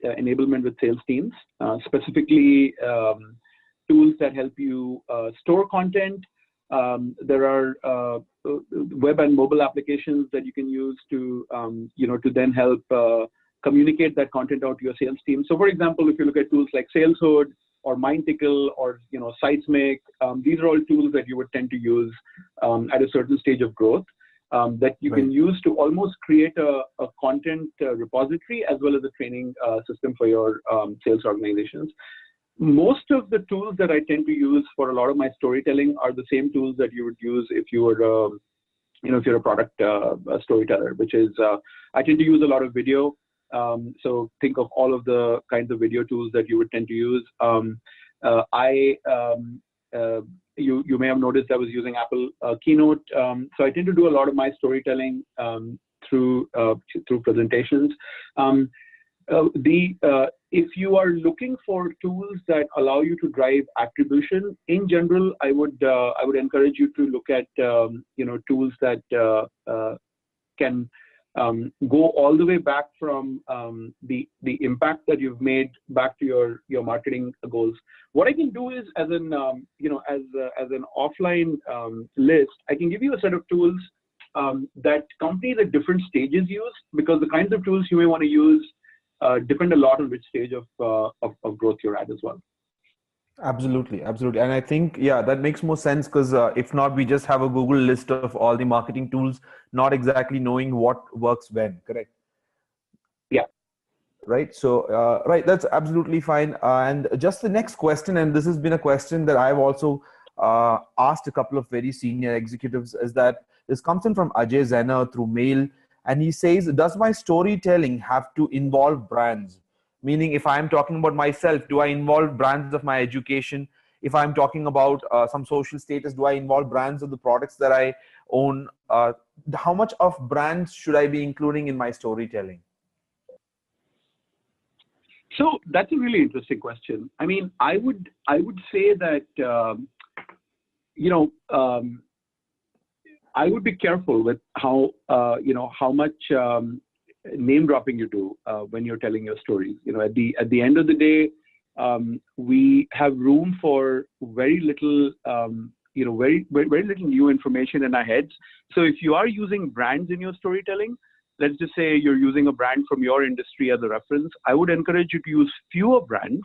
enablement with sales teams, specifically tools that help you store content. There are web and mobile applications that you can use to, to then help communicate that content out to your sales team. So, for example, if you look at tools like SalesHood or MindTickle or Sitesmake, these are all tools that you would tend to use at a certain stage of growth. That you can use to almost create a content repository as well as a training system for your sales organizations. Most of the tools that I tend to use for a lot of my storytelling are the same tools that you would use if you were, if you're a product storyteller, which is, I tend to use a lot of video. So think of all of the kinds of video tools that you would tend to use. You may have noticed I was using Apple Keynote. So I tend to do a lot of my storytelling through presentations. If you are looking for tools that allow you to drive attribution, in general, I would encourage you to look at tools that can go all the way back from the impact that you've made back to your marketing goals. What I can do is, as an as an offline list, I can give you a set of tools that companies at different stages use, because the kinds of tools you may want to use depend a lot on which stage of growth you're at as well. Absolutely, absolutely. And I think, yeah, that makes more sense, because if not, we just have a Google list of all the marketing tools, not exactly knowing what works when, correct? Yeah. Right. So, right, that's absolutely fine. And just the next question, and this has been a question that I've also asked a couple of very senior executives, is that this comes in from Ajay Zener through mail. And he says, does my storytelling have to involve brands? Meaning, if I'm talking about myself, do I involve brands of my education? If I'm talking about some social status, do I involve brands of the products that I own? How much of brands should I be including in my storytelling? So that's a really interesting question. I mean, I would say that I would be careful with how much name dropping you do when you're telling your stories. At the end of the day, we have room for very little very little new information in our heads. So if you are using brands in your storytelling, let's just say you're using a brand from your industry as a reference, I would encourage you to use fewer brands.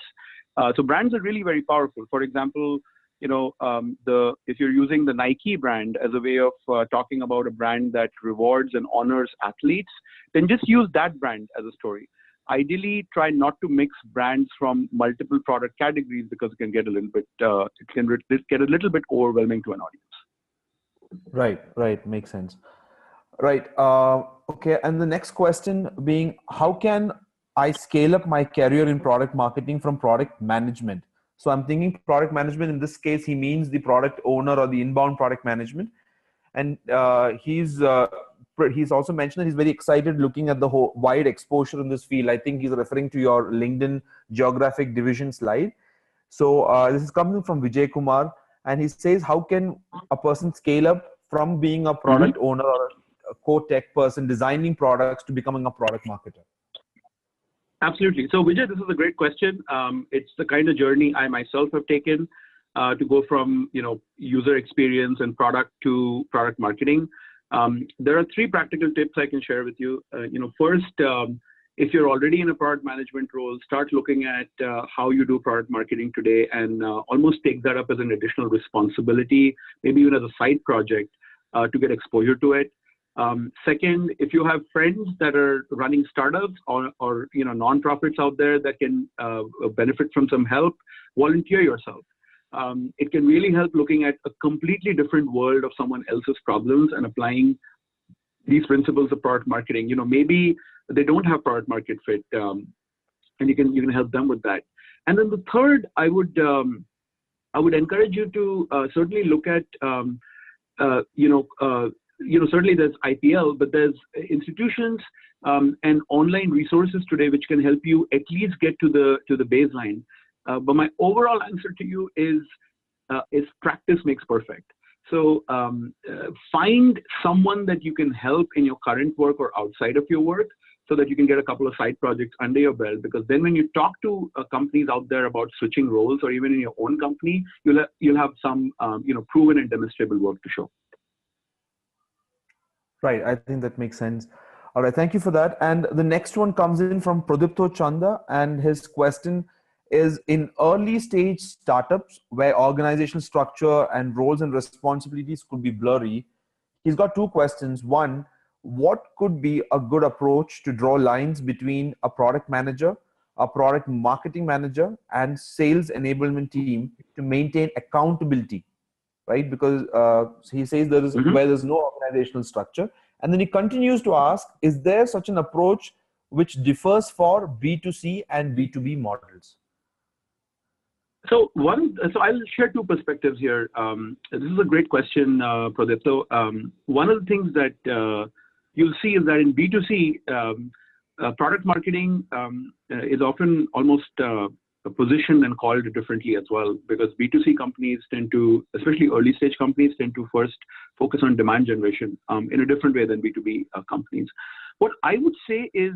So brands are really very powerful. For example, if you're using the Nike brand as a way of talking about a brand that rewards and honors athletes, then just use that brand as a story. Ideally, try not to mix brands from multiple product categories, because it can get a little bit overwhelming to an audience. Right, makes sense. Right. Okay. And the next question being, how can I scale up my career in product marketing from product management? So I'm thinking product management. In this case, he means the product owner or the inbound product management. And he's also mentioned that he's very excited looking at the whole wide exposure in this field. I think he's referring to your LinkedIn geographic division slide. So this is coming from Vijay Kumar, and he says, how can a person scale up from being a product owner or a core tech person designing products to becoming a product marketer? Absolutely. So Vijay, this is a great question. It's the kind of journey I myself have taken to go from user experience and product to product marketing. There are 3 practical tips I can share with you. First, if you're already in a product management role, start looking at how you do product marketing today, and almost take that up as an additional responsibility, maybe even as a side project, to get exposure to it. Second, if you have friends that are running startups or nonprofits out there that can benefit from some help, volunteer yourself. It can really help looking at a completely different world of someone else's problems and applying these principles of product marketing. Maybe they don't have product market fit, and you can help them with that. And then the third, I would encourage you to certainly look at certainly there's IPL, but there's institutions and online resources today which can help you at least get to the baseline. But my overall answer to you is practice makes perfect. So find someone that you can help in your current work or outside of your work, so that you can get a couple of side projects under your belt. Because then when you talk to companies out there about switching roles, or even in your own company, you'll have some proven and demonstrable work to show. Right. I think that makes sense. All right. Thank you for that. And the next one comes in from Pradipto Chanda, and his question is, in early stage startups where organizational structure and roles and responsibilities could be blurry, he's got 2 questions. One, what could be a good approach to draw lines between a product manager, a product marketing manager, and sales enablement team to maintain accountability? Right? Because he says there is where there's no organizational structure. And then he continues to ask, is there such an approach which differs for B2C and B2B models? So I'll share 2 perspectives here. This is a great question, Pradipto. One of the things that you'll see is that in B2C, product marketing is often almost positioned and called differently as well, because B2C companies tend to, especially early stage companies, tend to first focus on demand generation in a different way than B2B companies. What I would say is,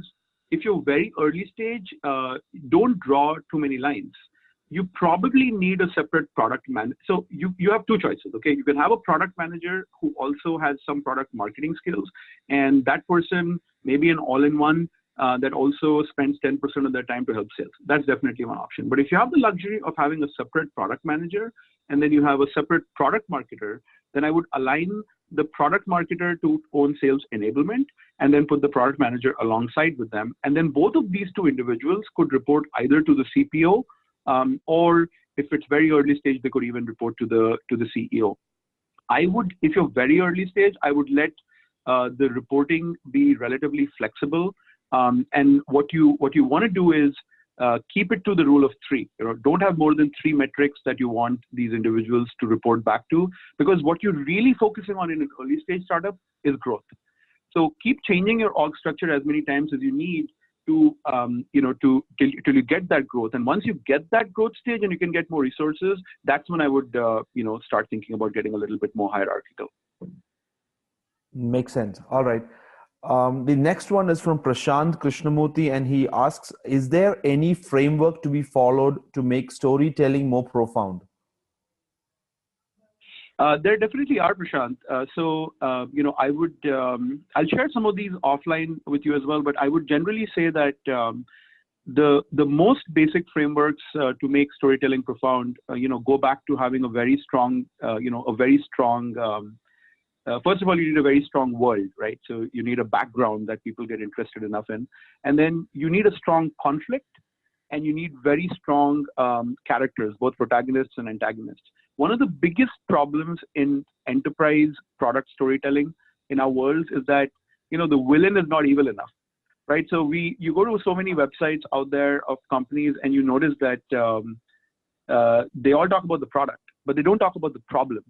if you're very early stage, don't draw too many lines. You probably need a separate product manager. So you have two choices, okay? You can have a product manager who also has some product marketing skills, and that person may be an all-in-one that also spends 10% of their time to help sales. That's definitely one option. But if you have the luxury of having a separate product manager, and then you have a separate product marketer, then I would align the product marketer to own sales enablement, and then put the product manager alongside with them. And then both of these two individuals could report either to the CPO, or if it's very early stage, they could even report to the CEO. I would, if you're very early stage, I would let the reporting be relatively flexible. And what you want to do is keep it to the rule of three. Don't have more than 3 metrics that you want these individuals to report back to, because what you're really focusing on in an early stage startup is growth. So keep changing your org structure as many times as you need to, till you get that growth. And once you get that growth stage and you can get more resources, that's when I would, start thinking about getting a little bit more hierarchical. Makes sense. All right. The next one is from Prashant Krishnamurthy, and he asks, is there any framework to be followed to make storytelling more profound? There definitely are, Prashant. I would, I'll share some of these offline with you as well, but I would generally say that the most basic frameworks to make storytelling profound, go back to having a very strong, first of all, you need a very strong world, right? So you need a background that people get interested enough in. And then you need a strong conflict, and you need very strong characters, both protagonists and antagonists. One of the biggest problems in enterprise product storytelling in our world is that, the villain is not evil enough, right? So you go to so many websites out there of companies, and you notice that they all talk about the product, but they don't talk about the problem.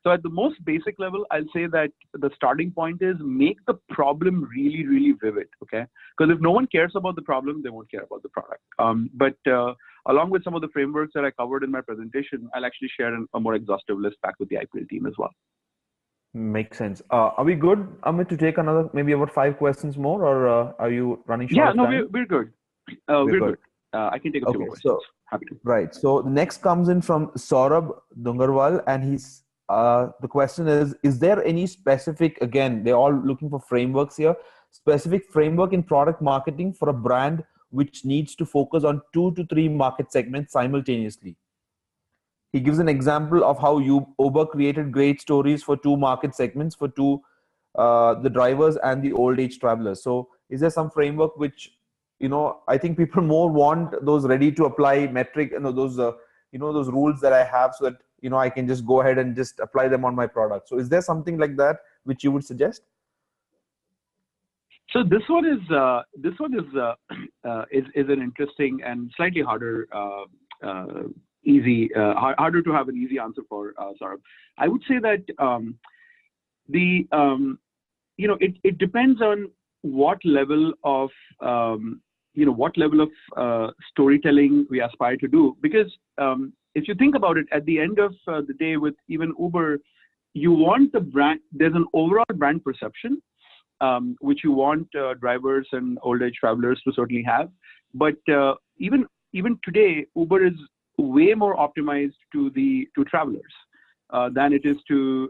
So at the most basic level, I'll say that the starting point is make the problem really, really vivid, okay? Because if no one cares about the problem, they won't care about the product. But along with some of the frameworks that I covered in my presentation, I'll actually share a more exhaustive list back with the IPL team as well. Makes sense. Are we good, Amit, to take another, maybe about 5 questions more, or are you running short of time? Yeah, no, we're good. We're good. I can take a few more questions. Happy to. Right. So the next comes in from Saurabh Dungarwal, and he's the question is there any specific, again, they're all looking for frameworks here, specific framework in product marketing for a brand which needs to focus on 2 to 3 market segments simultaneously? He gives an example of how Uber created great stories for 2 market segments, for the drivers and the old age travelers. So is there some framework which, I think people more want those ready to apply metric, those rules that I have, so that, I can just go ahead and just apply them on my product. So is there something like that which you would suggest? So this one is an interesting and slightly harder, harder to have an easy answer for, Saurabh. I would say that it depends on what level of storytelling we aspire to do. Because if you think about it, at the end of the day, with even Uber, you want the brand. There's an overall brand perception, which you want drivers and old age travelers to certainly have. But even today, Uber is way more optimized to travelers than it is to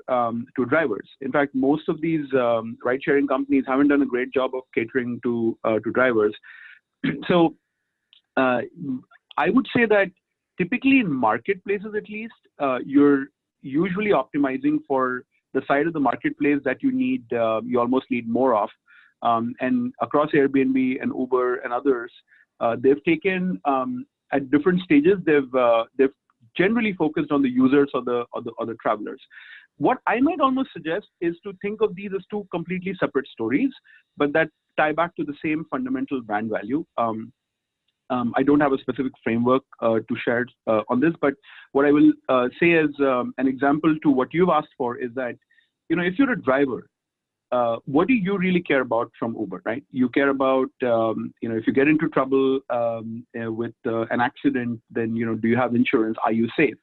drivers. In fact, most of these ride-sharing companies haven't done a great job of catering to drivers. So I would say that typically in marketplaces, at least, you're usually optimizing for the side of the marketplace that you need, you almost need more of. And across Airbnb and Uber and others, they've taken at different stages. They've generally focused on the users or the travelers. What I might almost suggest is to think of these as 2 completely separate stories, but that tie back to the same fundamental brand value. I don't have a specific framework to share on this, but what I will say as an example to what you've asked for is that, if you're a driver what do you really care about from Uber, right? You care about, if you get into trouble with an accident, then, do you have insurance? Are you safe?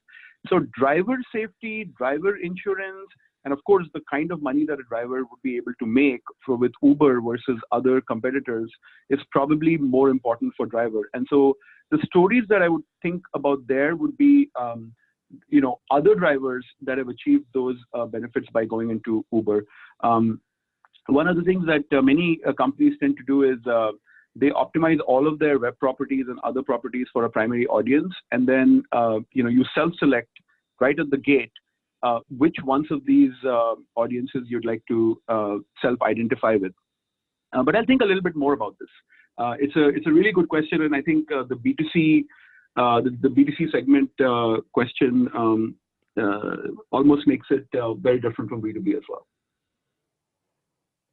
So driver safety, driver insurance, and of course, the kind of money that a driver would be able to make with Uber versus other competitors is probably more important for driver. And so the stories that I would think about there would be, other drivers that have achieved those benefits by going into Uber. One of the things that many companies tend to do is they optimize all of their web properties and other properties for a primary audience, and then you self-select right at the gate which ones of these audiences you'd like to self-identify with. But I'll think a little bit more about this. It's a really good question, and I think the B2C the B2C segment question almost makes it very different from B2B as well.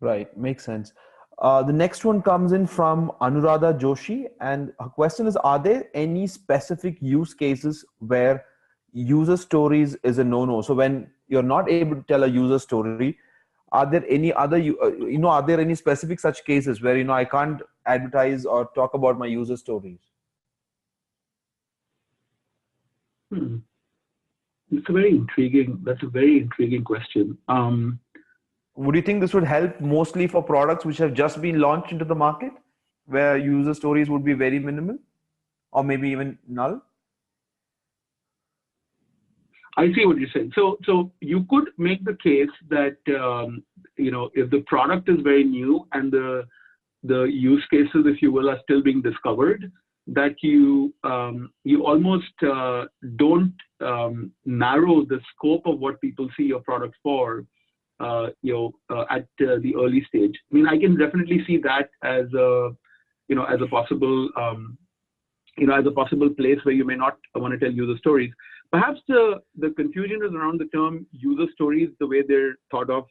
Right, makes sense. The next one comes in from Anuradha Joshi, and her question is, are there any specific use cases where user stories is a no-no? So when you're not able to tell a user story, are there any other, are there any specific such cases where, I can't advertise or talk about my user stories? That's a very intriguing question. Would you think this would help mostly for products which have just been launched into the market, where user stories would be very minimal or maybe even null? I see what you're saying. So you could make the case that, if the product is very new and the use cases, if you will, are still being discovered, that you almost don't narrow the scope of what people see your product for, at the early stage. I mean, I can definitely see that as a possible, as a possible place where you may not want to tell user stories. Perhaps the confusion is around the term user stories, the way they're thought of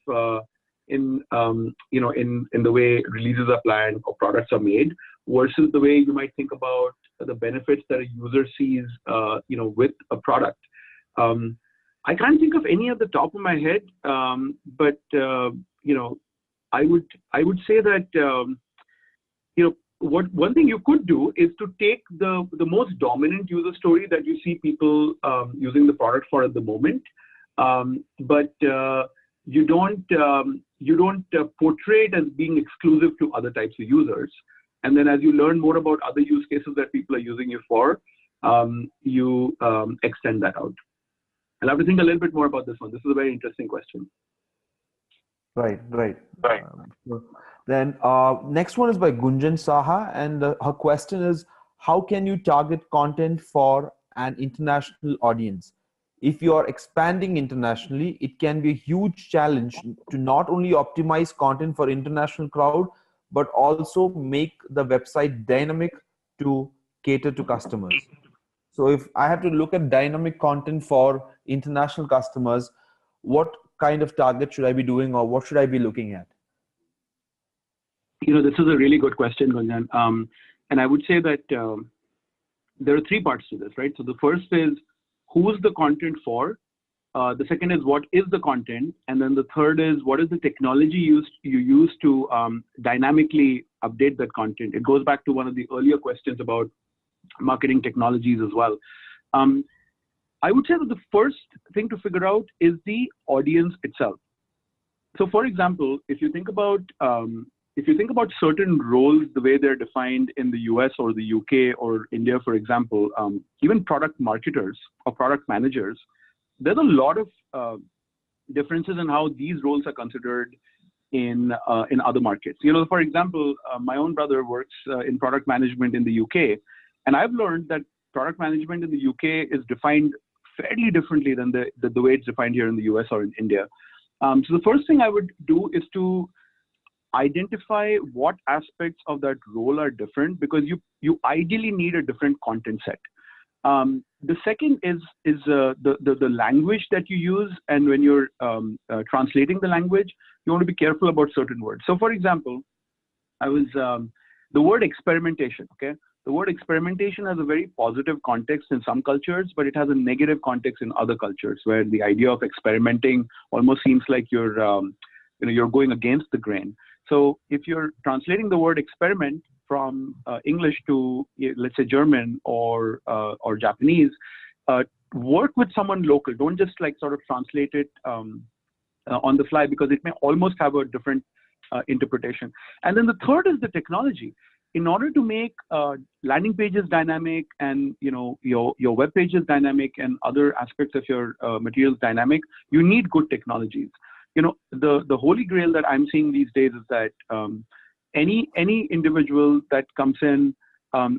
in the way releases are planned or products are made, versus the way you might think about the benefits that a user sees, with a product. I can't think of any at the top of my head, but I would say that one thing you could do is to take the most dominant user story that you see people using the product for at the moment, but you don't portray it as being exclusive to other types of users. And then as you learn more about other use cases that people are using it for, you extend that out. I'll have to think a little bit more about this one. This is a very interesting question. Right. Then next one is by Gunjan Saha, and her question is, how can you target content for an international audience? If you are expanding internationally, it can be a huge challenge to not only optimize content for international crowd, but also make the website dynamic to cater to customers. So if I have to look at dynamic content for international customers, what kind of target should I be doing, or what should I be looking at? This is a really good question, Gunjan. And I would say that there are three parts to this, right? So the first is, who's the content for? The second is, what is the content? And then the third is, what is the technology you use to dynamically update that content? It goes back to one of the earlier questions about marketing technologies as well. I would say that the first thing to figure out is the audience itself. So for example, if you think about certain roles, the way they're defined in the US or the UK or India, for example, even product marketers or product managers, there's a lot of differences in how these roles are considered in other markets. For example, my own brother works in product management in the UK, and I've learned that product management in the UK is defined fairly differently than the way it's defined here in the US or in India. So the first thing I would do is to identify what aspects of that role are different, because you ideally need a different content set. The second is the language that you use, and when you're translating the language, you want to be careful about certain words. So for example, the word experimentation, okay? The word experimentation has a very positive context in some cultures, but it has a negative context in other cultures, where the idea of experimenting almost seems like you're you're going against the grain. So if you're translating the word experiment from English to, let's say, German or Japanese, work with someone local. Don't just like sort of translate it on the fly, because it may almost have a different interpretation. And then the third is the technology. In order to make landing pages dynamic and your web pages dynamic and other aspects of your materials dynamic, you need good technologies. The holy grail that I'm seeing these days is that any individual that comes in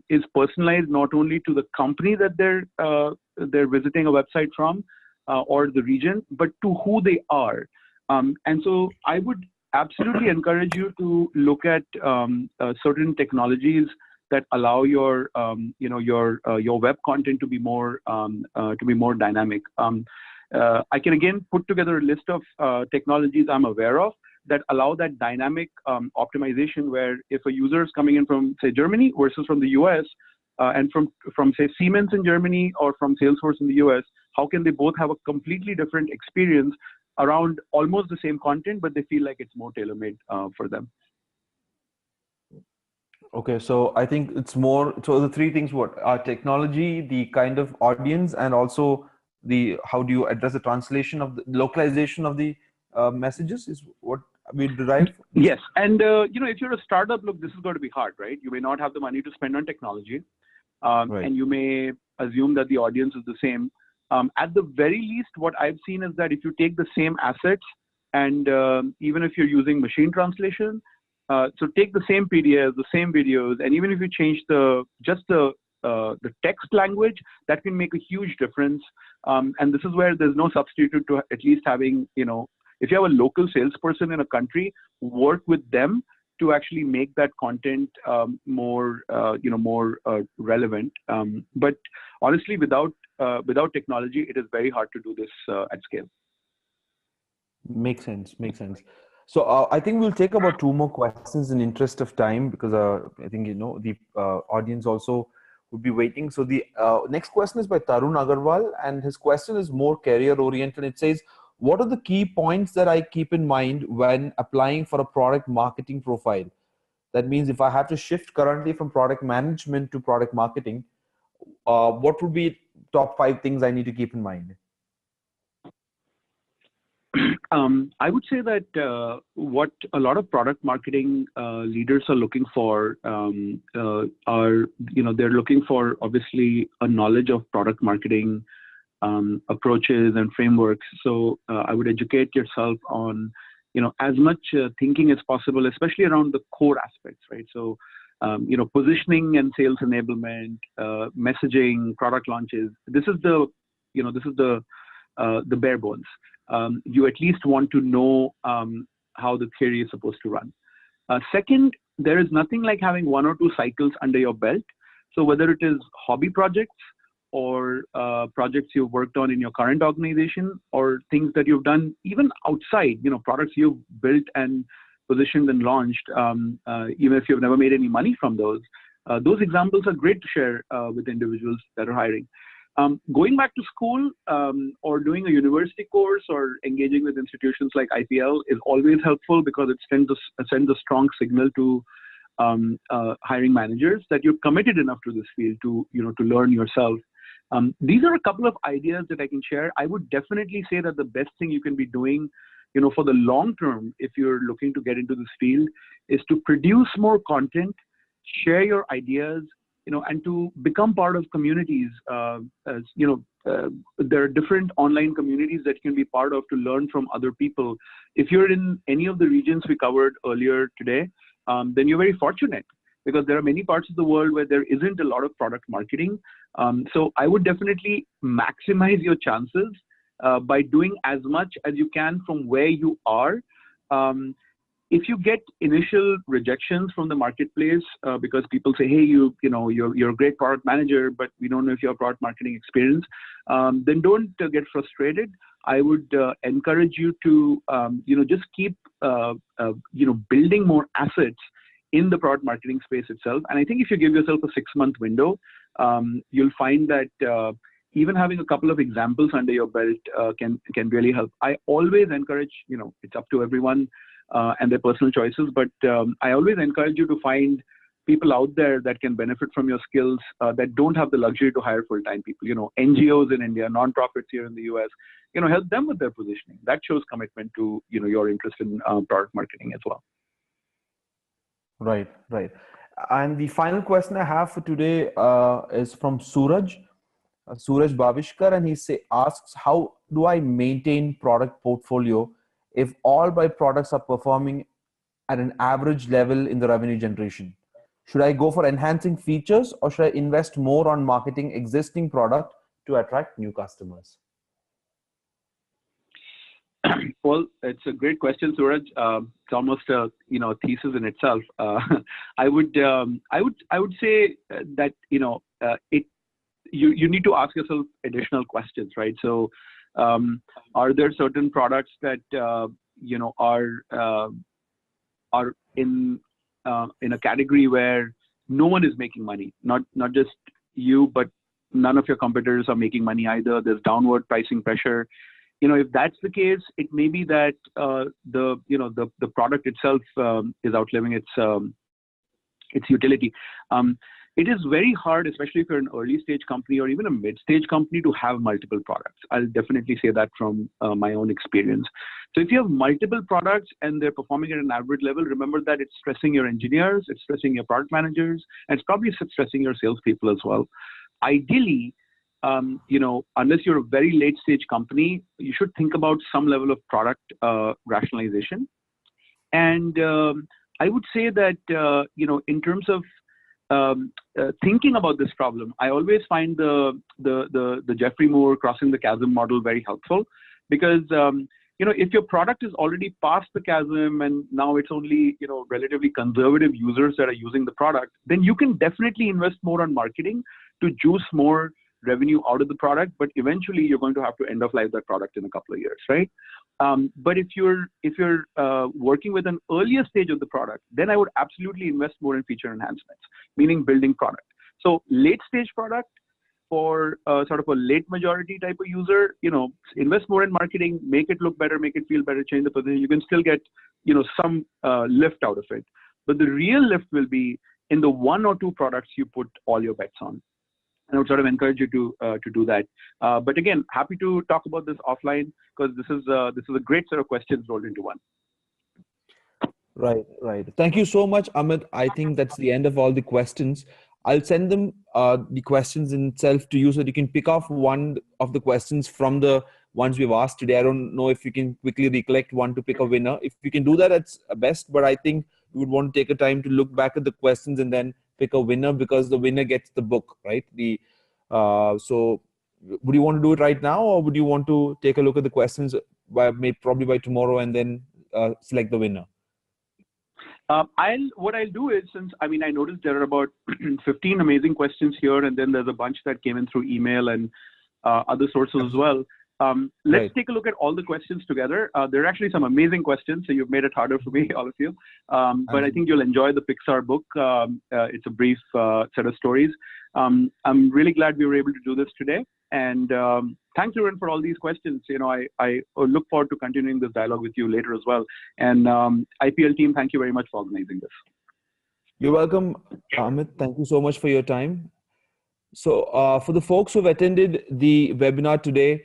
is personalized not only to the company that they're visiting a website from or the region, but to who they are. And so I would absolutely encourage you to look at certain technologies that allow your web content to be more dynamic. I can again put together a list of technologies I'm aware of that allow that dynamic optimization, where if a user is coming in from, say, Germany versus from the US, and from say Siemens in Germany or from Salesforce in the US, how can they both have a completely different experience around almost the same content, but they feel like it's more tailor-made for them? Okay, so I think it's more, so the three things, what are technology, the kind of audience, and also the, how do you address the translation of the localization of the messages is what we derive? Yes, and if you're a startup, look, this is going to be hard, right? You may not have the money to spend on technology, Right. and you may assume that the audience is the same. At the very least, what I've seen is that if you take the same assets, and even if you're using machine translation, so take the same PDFs, the same videos, and even if you change the text language, that can make a huge difference. And this is where there's no substitute to at least having, if you have a local salesperson in a country, work with them to actually make that content more relevant. But honestly, without technology, it is very hard to do this at scale. Makes sense. So I think we'll take about 2 more questions in interest of time, because I think the audience also would be waiting. So the next question is by Tarun Agarwal, and his question is more career oriented. It says, what are the key points that I keep in mind when applying for a product marketing profile? That means if I have to shift currently from product management to product marketing, what would be top 5 things I need to keep in mind? I would say that what a lot of product marketing leaders are looking for are, they're looking for obviously a knowledge of product marketing approaches and frameworks. So I would educate yourself on, as much thinking as possible, especially around the core aspects, right? So, positioning and sales enablement, messaging, product launches. This is the bare bones. You at least want to know how the theory is supposed to run. Second, there is nothing like having 1 or 2 cycles under your belt. So whether it is hobby projects or projects you've worked on in your current organization, or things that you've done even outside, products you've built and positioned and launched, even if you've never made any money from those examples are great to share with individuals that are hiring. Going back to school or doing a university course or engaging with institutions like IPL is always helpful, because it sends a strong signal to hiring managers that you're committed enough to this field to learn yourself. These are a couple of ideas that I can share. I would definitely say that the best thing you can be doing, for the long term, if you're looking to get into this field, is to produce more content, share your ideas, and to become part of communities. There are different online communities that you can be part of to learn from other people. If you're in any of the regions we covered earlier today, then you're very fortunate, because there are many parts of the world where there isn't a lot of product marketing. So I would definitely maximize your chances by doing as much as you can from where you are. If you get initial rejections from the marketplace because people say, hey, you're a great product manager, but we don't know if you have product marketing experience, then don't get frustrated. I would encourage you to just keep building more assets in the product marketing space itself. And I think if you give yourself a 6-month window, you'll find that even having a couple of examples under your belt can really help. I always encourage, it's up to everyone, and their personal choices. But I always encourage you to find people out there that can benefit from your skills, that don't have the luxury to hire full-time people. NGOs in India, nonprofits here in the US, help them with their positioning. That shows commitment to, your interest in product marketing as well. Right. And the final question I have for today is from Suraj Bhavishkar, and he asks, how do I maintain product portfolio if all my products are performing at an average level in the revenue generation? Should I go for enhancing features, or should I invest more on marketing existing product to attract new customers? Well, it's a great question, Suraj. It's almost a thesis in itself. I would say that you need to ask yourself additional questions, right? So, are there certain products that are in a category where no one is making money? Not just you, but none of your competitors are making money either. There's downward pricing pressure. If that's the case, it may be that the product itself is outliving its utility. It is very hard, especially if you're an early stage company or even a mid-stage company, to have multiple products. I'll definitely say that from my own experience. So if you have multiple products and they're performing at an average level, remember that it's stressing your engineers, it's stressing your product managers, and it's probably stressing your salespeople as well. Ideally, unless you're a very late stage company, you should think about some level of product rationalization. And I would say that, in terms of thinking about this problem, I always find the Jeffrey Moore crossing the chasm model very helpful, because if your product is already past the chasm and now it's only relatively conservative users that are using the product, then you can definitely invest more on marketing to juice more revenue out of the product. But eventually you're going to have to end of life that product in a couple of years, right? But if you're working with an earlier stage of the product, then I would absolutely invest more in feature enhancements, meaning building product. So late stage product for sort of a late majority type of user, invest more in marketing, make it look better, make it feel better, change the position. You can still get some lift out of it. But the real lift will be in the one or two products you put all your bets on. And I would sort of encourage you to do that. But again, happy to talk about this offline, because this is a great set of questions rolled into one. Right. Thank you so much, Amit. I think that's the end of all the questions. I'll send them the questions in itself to you, so that you can pick off one of the questions from the ones we've asked today. I don't know if you can quickly recollect one to pick a winner. If you can do that, that's best. But I think you would want to take a time to look back at the questions and then pick a winner, because the winner gets the book, right? So would you want to do it right now, or would you want to take a look at the questions probably by tomorrow and then select the winner? What I'll do is, since I noticed there are about 15 amazing questions here, and then there's a bunch that came in through email and other sources as well. Let's take a look at all the questions together. There are actually some amazing questions, so you've made it harder for me, all of you. But I think you'll enjoy the Pixar book. It's a brief set of stories. I'm really glad we were able to do this today. And thanks, everyone, for all these questions. I look forward to continuing this dialogue with you later as well. And IPL team, thank you very much for organizing this. You're welcome, Amit. Thank you so much for your time. So for the folks who've attended the webinar today,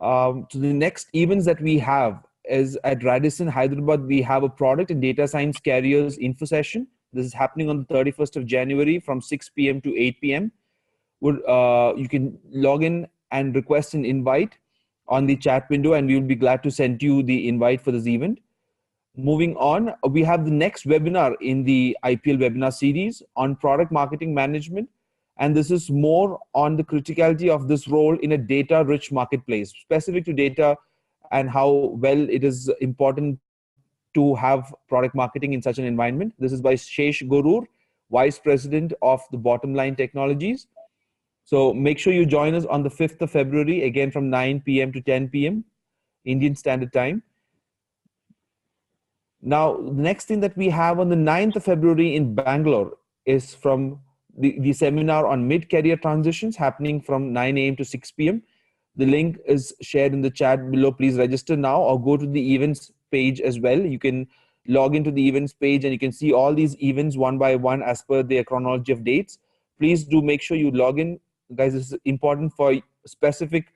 so the next events that we have is at Radisson, Hyderabad. We have a product and data science carriers info session. This is happening on the 31st of January from 6 p.m. to 8 p.m. You can log in and request an invite on the chat window, and we will be glad to send you the invite for this event. Moving on, we have the next webinar in the IPL webinar series on product marketing management. And this is more on the criticality of this role in a data-rich marketplace, specific to data and how well it is important to have product marketing in such an environment. This is by Shesh Gorur, Vice President of the Bottom Line Technologies. So make sure you join us on the 5th of February, again from 9 p.m. to 10 p.m. Indian Standard Time. Now, the next thing that we have on the 9th of February in Bangalore is from the seminar on mid-career transitions, happening from 9 a.m. to 6 p.m. The link is shared in the chat below. Please register now or go to the events page as well. You can log into the events page and you can see all these events one by one as per their chronology of dates. Please do make sure you log in, guys. This is important for specific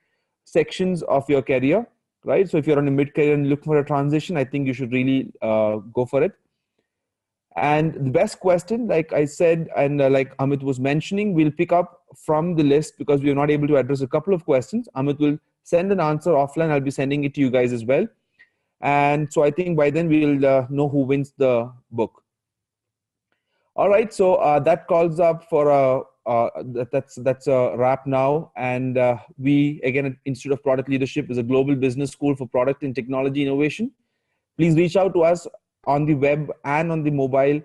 sections of your career, right? So if you're on a mid-career and look for a transition, I think you should really go for it. And the best question, like I said, and like Amit was mentioning, we'll pick up from the list because we are not able to address a couple of questions. Amit will send an answer offline. I'll be sending it to you guys as well. And so I think by then we'll know who wins the book. All right, so that calls up for that's a wrap now. And we, again, at Institute of Product Leadership is a global business school for product and technology innovation. Please reach out to us on the web and on the mobile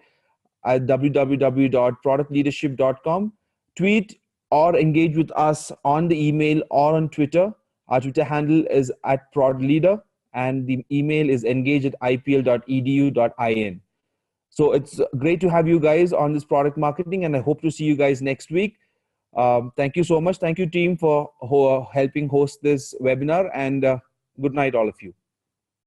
at www.productleadership.com. Tweet or engage with us on the email or on Twitter. Our Twitter handle is @prodleader and the email is engage@ipl.edu.in. So it's great to have you guys on this product marketing, and I hope to see you guys next week. Thank you so much. Thank you, team, for helping host this webinar, and good night, all of you.